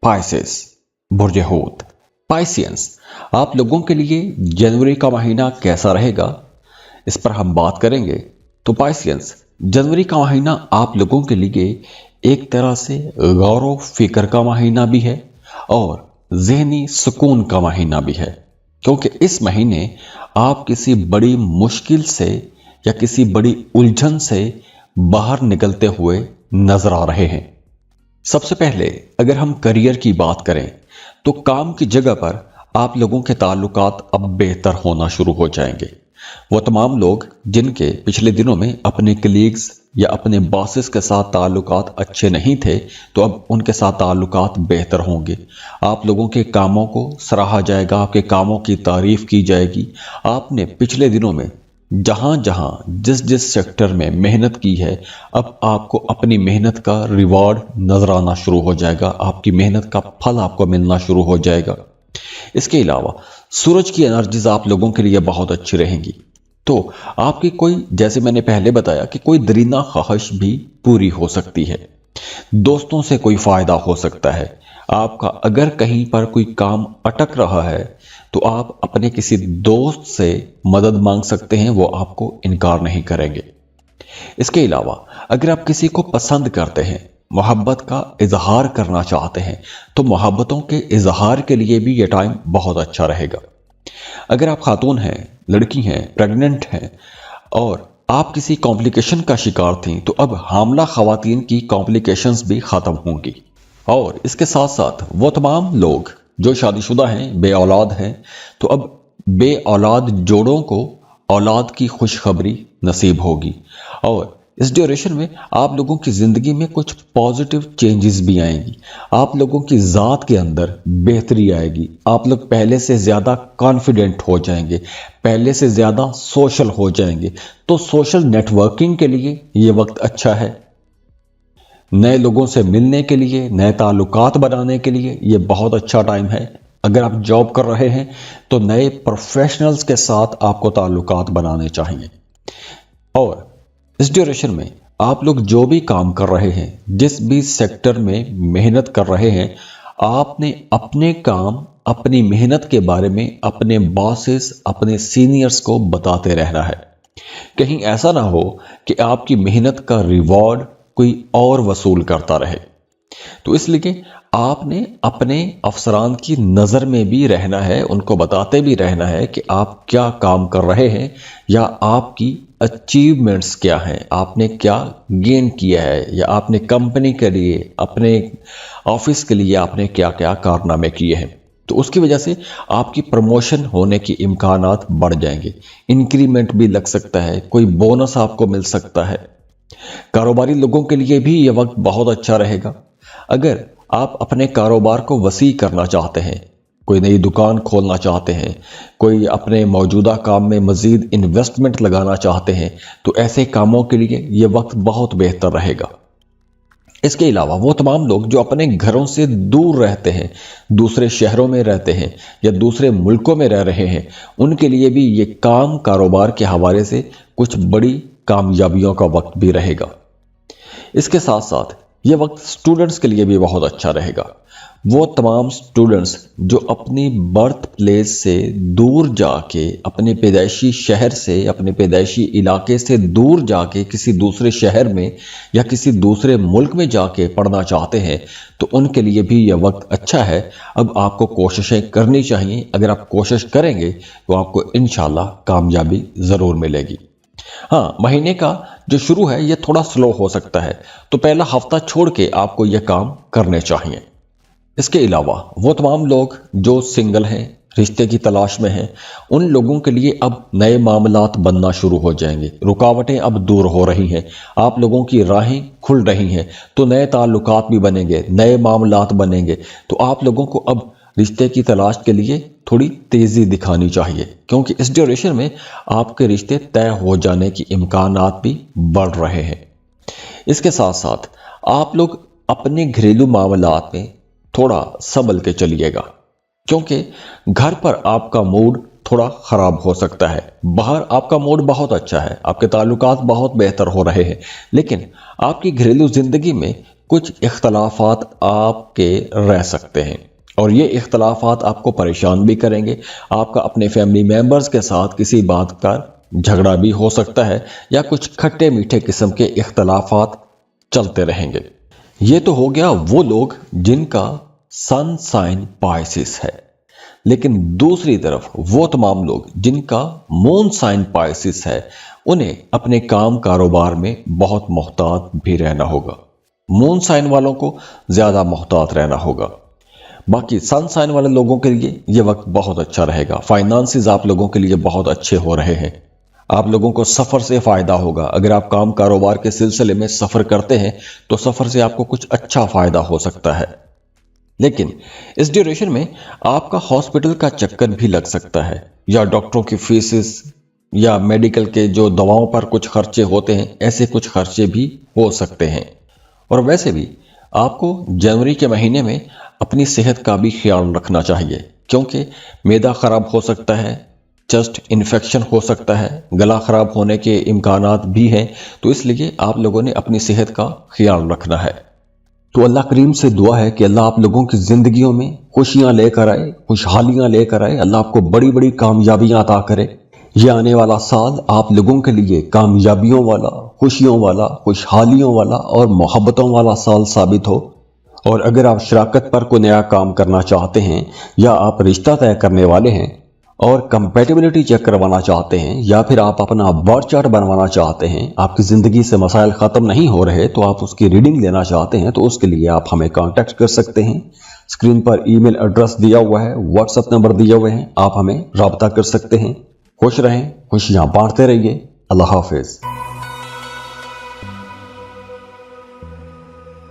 پائسس، برج حوت، پائسینس، آپ لوگوں کے لیے جنوری کا مہینہ کیسا رہے گا، اس پر ہم بات کریں گے۔ تو پائسینس، جنوری کا مہینہ آپ لوگوں کے لیے ایک طرح سے غور و فکر کا مہینہ بھی ہے اور ذہنی سکون کا مہینہ بھی ہے، کیونکہ اس مہینے آپ کسی بڑی مشکل سے یا کسی بڑی الجھن سے باہر نکلتے ہوئے نظر آ رہے ہیں۔ سب سے پہلے اگر ہم کریئر کی بات کریں تو کام کی جگہ پر آپ لوگوں کے تعلقات اب بہتر ہونا شروع ہو جائیں گے۔ وہ تمام لوگ جن کے پچھلے دنوں میں اپنے کلیگز یا اپنے باسز کے ساتھ تعلقات اچھے نہیں تھے، تو اب ان کے ساتھ تعلقات بہتر ہوں گے۔ آپ لوگوں کے کاموں کو سراہا جائے گا، آپ کے کاموں کی تعریف کی جائے گی۔ آپ نے پچھلے دنوں میں جہاں جہاں جس سیکٹر میں محنت کی ہے، اب آپ کو اپنی محنت کا ریوارڈ نظر آنا شروع ہو جائے گا، آپ کی محنت کا پھل آپ کو ملنا شروع ہو جائے گا۔ اس کے علاوہ سورج کی انرجیز آپ لوگوں کے لیے بہت اچھی رہیں گی، تو آپ کی کوئی، جیسے میں نے پہلے بتایا کہ کوئی درینہ خواہش بھی پوری ہو سکتی ہے، دوستوں سے کوئی فائدہ ہو سکتا ہے۔ آپ کا اگر کہیں پر کوئی کام اٹک رہا ہے تو آپ اپنے کسی دوست سے مدد مانگ سکتے ہیں، وہ آپ کو انکار نہیں کریں گے۔ اس کے علاوہ اگر آپ کسی کو پسند کرتے ہیں، محبت کا اظہار کرنا چاہتے ہیں، تو محبتوں کے اظہار کے لیے بھی یہ ٹائم بہت اچھا رہے گا۔ اگر آپ خاتون ہیں، لڑکی ہیں، پریگننٹ ہیں اور آپ کسی کمپلیکیشن کا شکار تھیں، تو اب حاملہ خواتین کی کمپلیکیشنز بھی ختم ہوں گی۔ اور اس کے ساتھ ساتھ وہ تمام لوگ جو شادی شدہ ہیں، بے اولاد ہیں، تو اب بے اولاد جوڑوں کو اولاد کی خوشخبری نصیب ہوگی۔ اور اس ڈیوریشن میں آپ لوگوں کی زندگی میں کچھ پازیٹیو چینجز بھی آئیں گی، آپ لوگوں کی ذات کے اندر بہتری آئے گی، آپ لوگ پہلے سے زیادہ کانفیڈنٹ ہو جائیں گے، پہلے سے زیادہ سوشل ہو جائیں گے۔ تو سوشل نیٹ ورکنگ کے لیے یہ وقت اچھا ہے، نئے لوگوں سے ملنے کے لیے، نئے تعلقات بنانے کے لیے یہ بہت اچھا ٹائم ہے۔ اگر آپ جاب کر رہے ہیں تو نئے پروفیشنلز کے ساتھ آپ کو تعلقات بنانے چاہیے۔ اور اس ڈیوریشن میں آپ لوگ جو بھی کام کر رہے ہیں، جس بھی سیکٹر میں محنت کر رہے ہیں، آپ نے اپنے کام، اپنی محنت کے بارے میں اپنے باسز، اپنے سینئرز کو بتاتے رہنا ہے۔ کہیں ایسا نہ ہو کہ آپ کی محنت کا ریوارڈ کوئی اور وصول کرتا رہے۔ تو اس لیے آپ نے اپنے افسران کی نظر میں بھی رہنا ہے، ان کو بتاتے بھی رہنا ہے کہ آپ کیا کام کر رہے ہیں یا آپ کی اچیومنٹس کیا ہیں، آپ نے کیا گین کیا ہے، یا آپ نے کمپنی کے لیے، اپنے آفس کے لیے آپ نے کیا کیا کارنامے کیے ہیں۔ تو اس کی وجہ سے آپ کی پروموشن ہونے کی امکانات بڑھ جائیں گے، انکریمنٹ بھی لگ سکتا ہے، کوئی بونس آپ کو مل سکتا ہے۔ کاروباری لوگوں کے لیے بھی یہ وقت بہت اچھا رہے گا۔ اگر آپ اپنے کاروبار کو وسیع کرنا چاہتے ہیں، کوئی نئی دکان کھولنا چاہتے ہیں، کوئی اپنے موجودہ کام میں مزید انویسٹمنٹ لگانا چاہتے ہیں، تو ایسے کاموں کے لیے یہ وقت بہت بہتر رہے گا۔ اس کے علاوہ وہ تمام لوگ جو اپنے گھروں سے دور رہتے ہیں، دوسرے شہروں میں رہتے ہیں یا دوسرے ملکوں میں رہ رہے ہیں، ان کے لیے بھی یہ کاروبار کے حوالے سے کچھ بڑی کامیابیوں کا وقت بھی رہے گا۔ اس کے ساتھ ساتھ یہ وقت سٹوڈنٹس کے لیے بھی بہت اچھا رہے گا۔ وہ تمام سٹوڈنٹس جو اپنی برتھ پلیس سے دور جا کے، اپنے پیدائشی شہر سے، اپنے پیدائشی علاقے سے دور جا کے کسی دوسرے شہر میں یا کسی دوسرے ملک میں جا کے پڑھنا چاہتے ہیں، تو ان کے لیے بھی یہ وقت اچھا ہے۔ اب آپ کو کوششیں کرنی چاہیے۔ اگر آپ کوشش کریں گے تو آپ کو انشاءاللہ کامیابی ضرور ملے گی۔ ہاں، مہینے کا جو شروع ہے یہ تھوڑا سلو ہو سکتا ہے، تو پہلا ہفتہ چھوڑ کے آپ کو یہ کام کرنے چاہیے۔ اس کے علاوہ وہ تمام لوگ جو سنگل ہیں، رشتے کی تلاش میں ہیں، ان لوگوں کے لیے اب نئے معاملات بننا شروع ہو جائیں گے۔ رکاوٹیں اب دور ہو رہی ہیں، آپ لوگوں کی راہیں کھل رہی ہیں، تو نئے تعلقات بھی بنیں گے، نئے معاملات بنیں گے۔ تو آپ لوگوں کو اب رشتے کی تلاش کے لیے تھوڑی تیزی دکھانی چاہیے، کیونکہ اس ڈیوریشن میں آپ کے رشتے طے ہو جانے کی امکانات بھی بڑھ رہے ہیں۔ اس کے ساتھ ساتھ آپ لوگ اپنے گھریلو معاملات میں تھوڑا سنبھل کے چلیے گا، کیونکہ گھر پر آپ کا موڈ تھوڑا خراب ہو سکتا ہے۔ باہر آپ کا موڈ بہت اچھا ہے، آپ کے تعلقات بہت بہتر ہو رہے ہیں، لیکن آپ کی گھریلو زندگی میں کچھ اختلافات آپ کے رہ سکتے ہیں، اور یہ اختلافات آپ کو پریشان بھی کریں گے۔ آپ کا اپنے فیملی ممبرز کے ساتھ کسی بات کا جھگڑا بھی ہو سکتا ہے، یا کچھ کھٹے میٹھے قسم کے اختلافات چلتے رہیں گے۔ یہ تو ہو گیا وہ لوگ جن کا سن سائن پائسس ہے، لیکن دوسری طرف وہ تمام لوگ جن کا مون سائن پائسس ہے، انہیں اپنے کاروبار میں بہت محتاط بھی رہنا ہوگا۔ مون سائن والوں کو زیادہ محتاط رہنا ہوگا۔ باقی سن سائن والے لوگوں کے لیے یہ وقت بہت اچھا رہے گا۔ فائنانسز آپ لوگوں کے لیے بہت اچھے ہو رہے ہیں۔ آپ لوگوں کو سفر سے فائدہ ہوگا۔ اگر آپ کاروبار کے سلسلے میں سفر کرتے ہیں تو سفر سے آپ کو کچھ اچھا فائدہ ہو سکتا ہے، لیکن اس ڈیوریشن میں آپ کا ہاسپٹل کا چکر بھی لگ سکتا ہے، یا ڈاکٹروں کی فیسز یا میڈیکل کے جو دواؤں پر کچھ خرچے ہوتے ہیں، ایسے کچھ خرچے بھی ہو سکتے ہیں۔ اور ویسے بھی آپ کو جنوری کے مہینے میں اپنی صحت کا بھی خیال رکھنا چاہیے، کیونکہ معدہ خراب ہو سکتا ہے، چسٹ انفیکشن ہو سکتا ہے، گلا خراب ہونے کے امکانات بھی ہیں، تو اس لیے آپ لوگوں نے اپنی صحت کا خیال رکھنا ہے۔ تو اللہ کریم سے دعا ہے کہ اللہ آپ لوگوں کی زندگیوں میں خوشیاں لے کر آئے، خوشحالیاں لے کر آئے، اللہ آپ کو بڑی بڑی کامیابیاں عطا کرے۔ یہ آنے والا سال آپ لوگوں کے لیے کامیابیوں والا، خوشیوں والا، خوشحالیوں والا اور محبتوں والا سال ثابت ہو۔ اور اگر آپ شراکت پر کوئی نیا کام کرنا چاہتے ہیں، یا آپ رشتہ طے کرنے والے ہیں اور کمپیٹیبلٹی چیک کروانا چاہتے ہیں، یا پھر آپ اپنا برتھ چارٹ بنوانا چاہتے ہیں، آپ کی زندگی سے مسائل ختم نہیں ہو رہے تو آپ اس کی ریڈنگ لینا چاہتے ہیں، تو اس کے لیے آپ ہمیں کانٹیکٹ کر سکتے ہیں۔ اسکرین پر ای میل ایڈریس دیا ہوا ہے، واٹس ایپ نمبر دیے ہوئے ہیں، آپ ہمیں رابطہ کر سکتے ہیں۔ خوش رہیں، خوشیاں بانٹتے رہیے۔ اللہ حافظ۔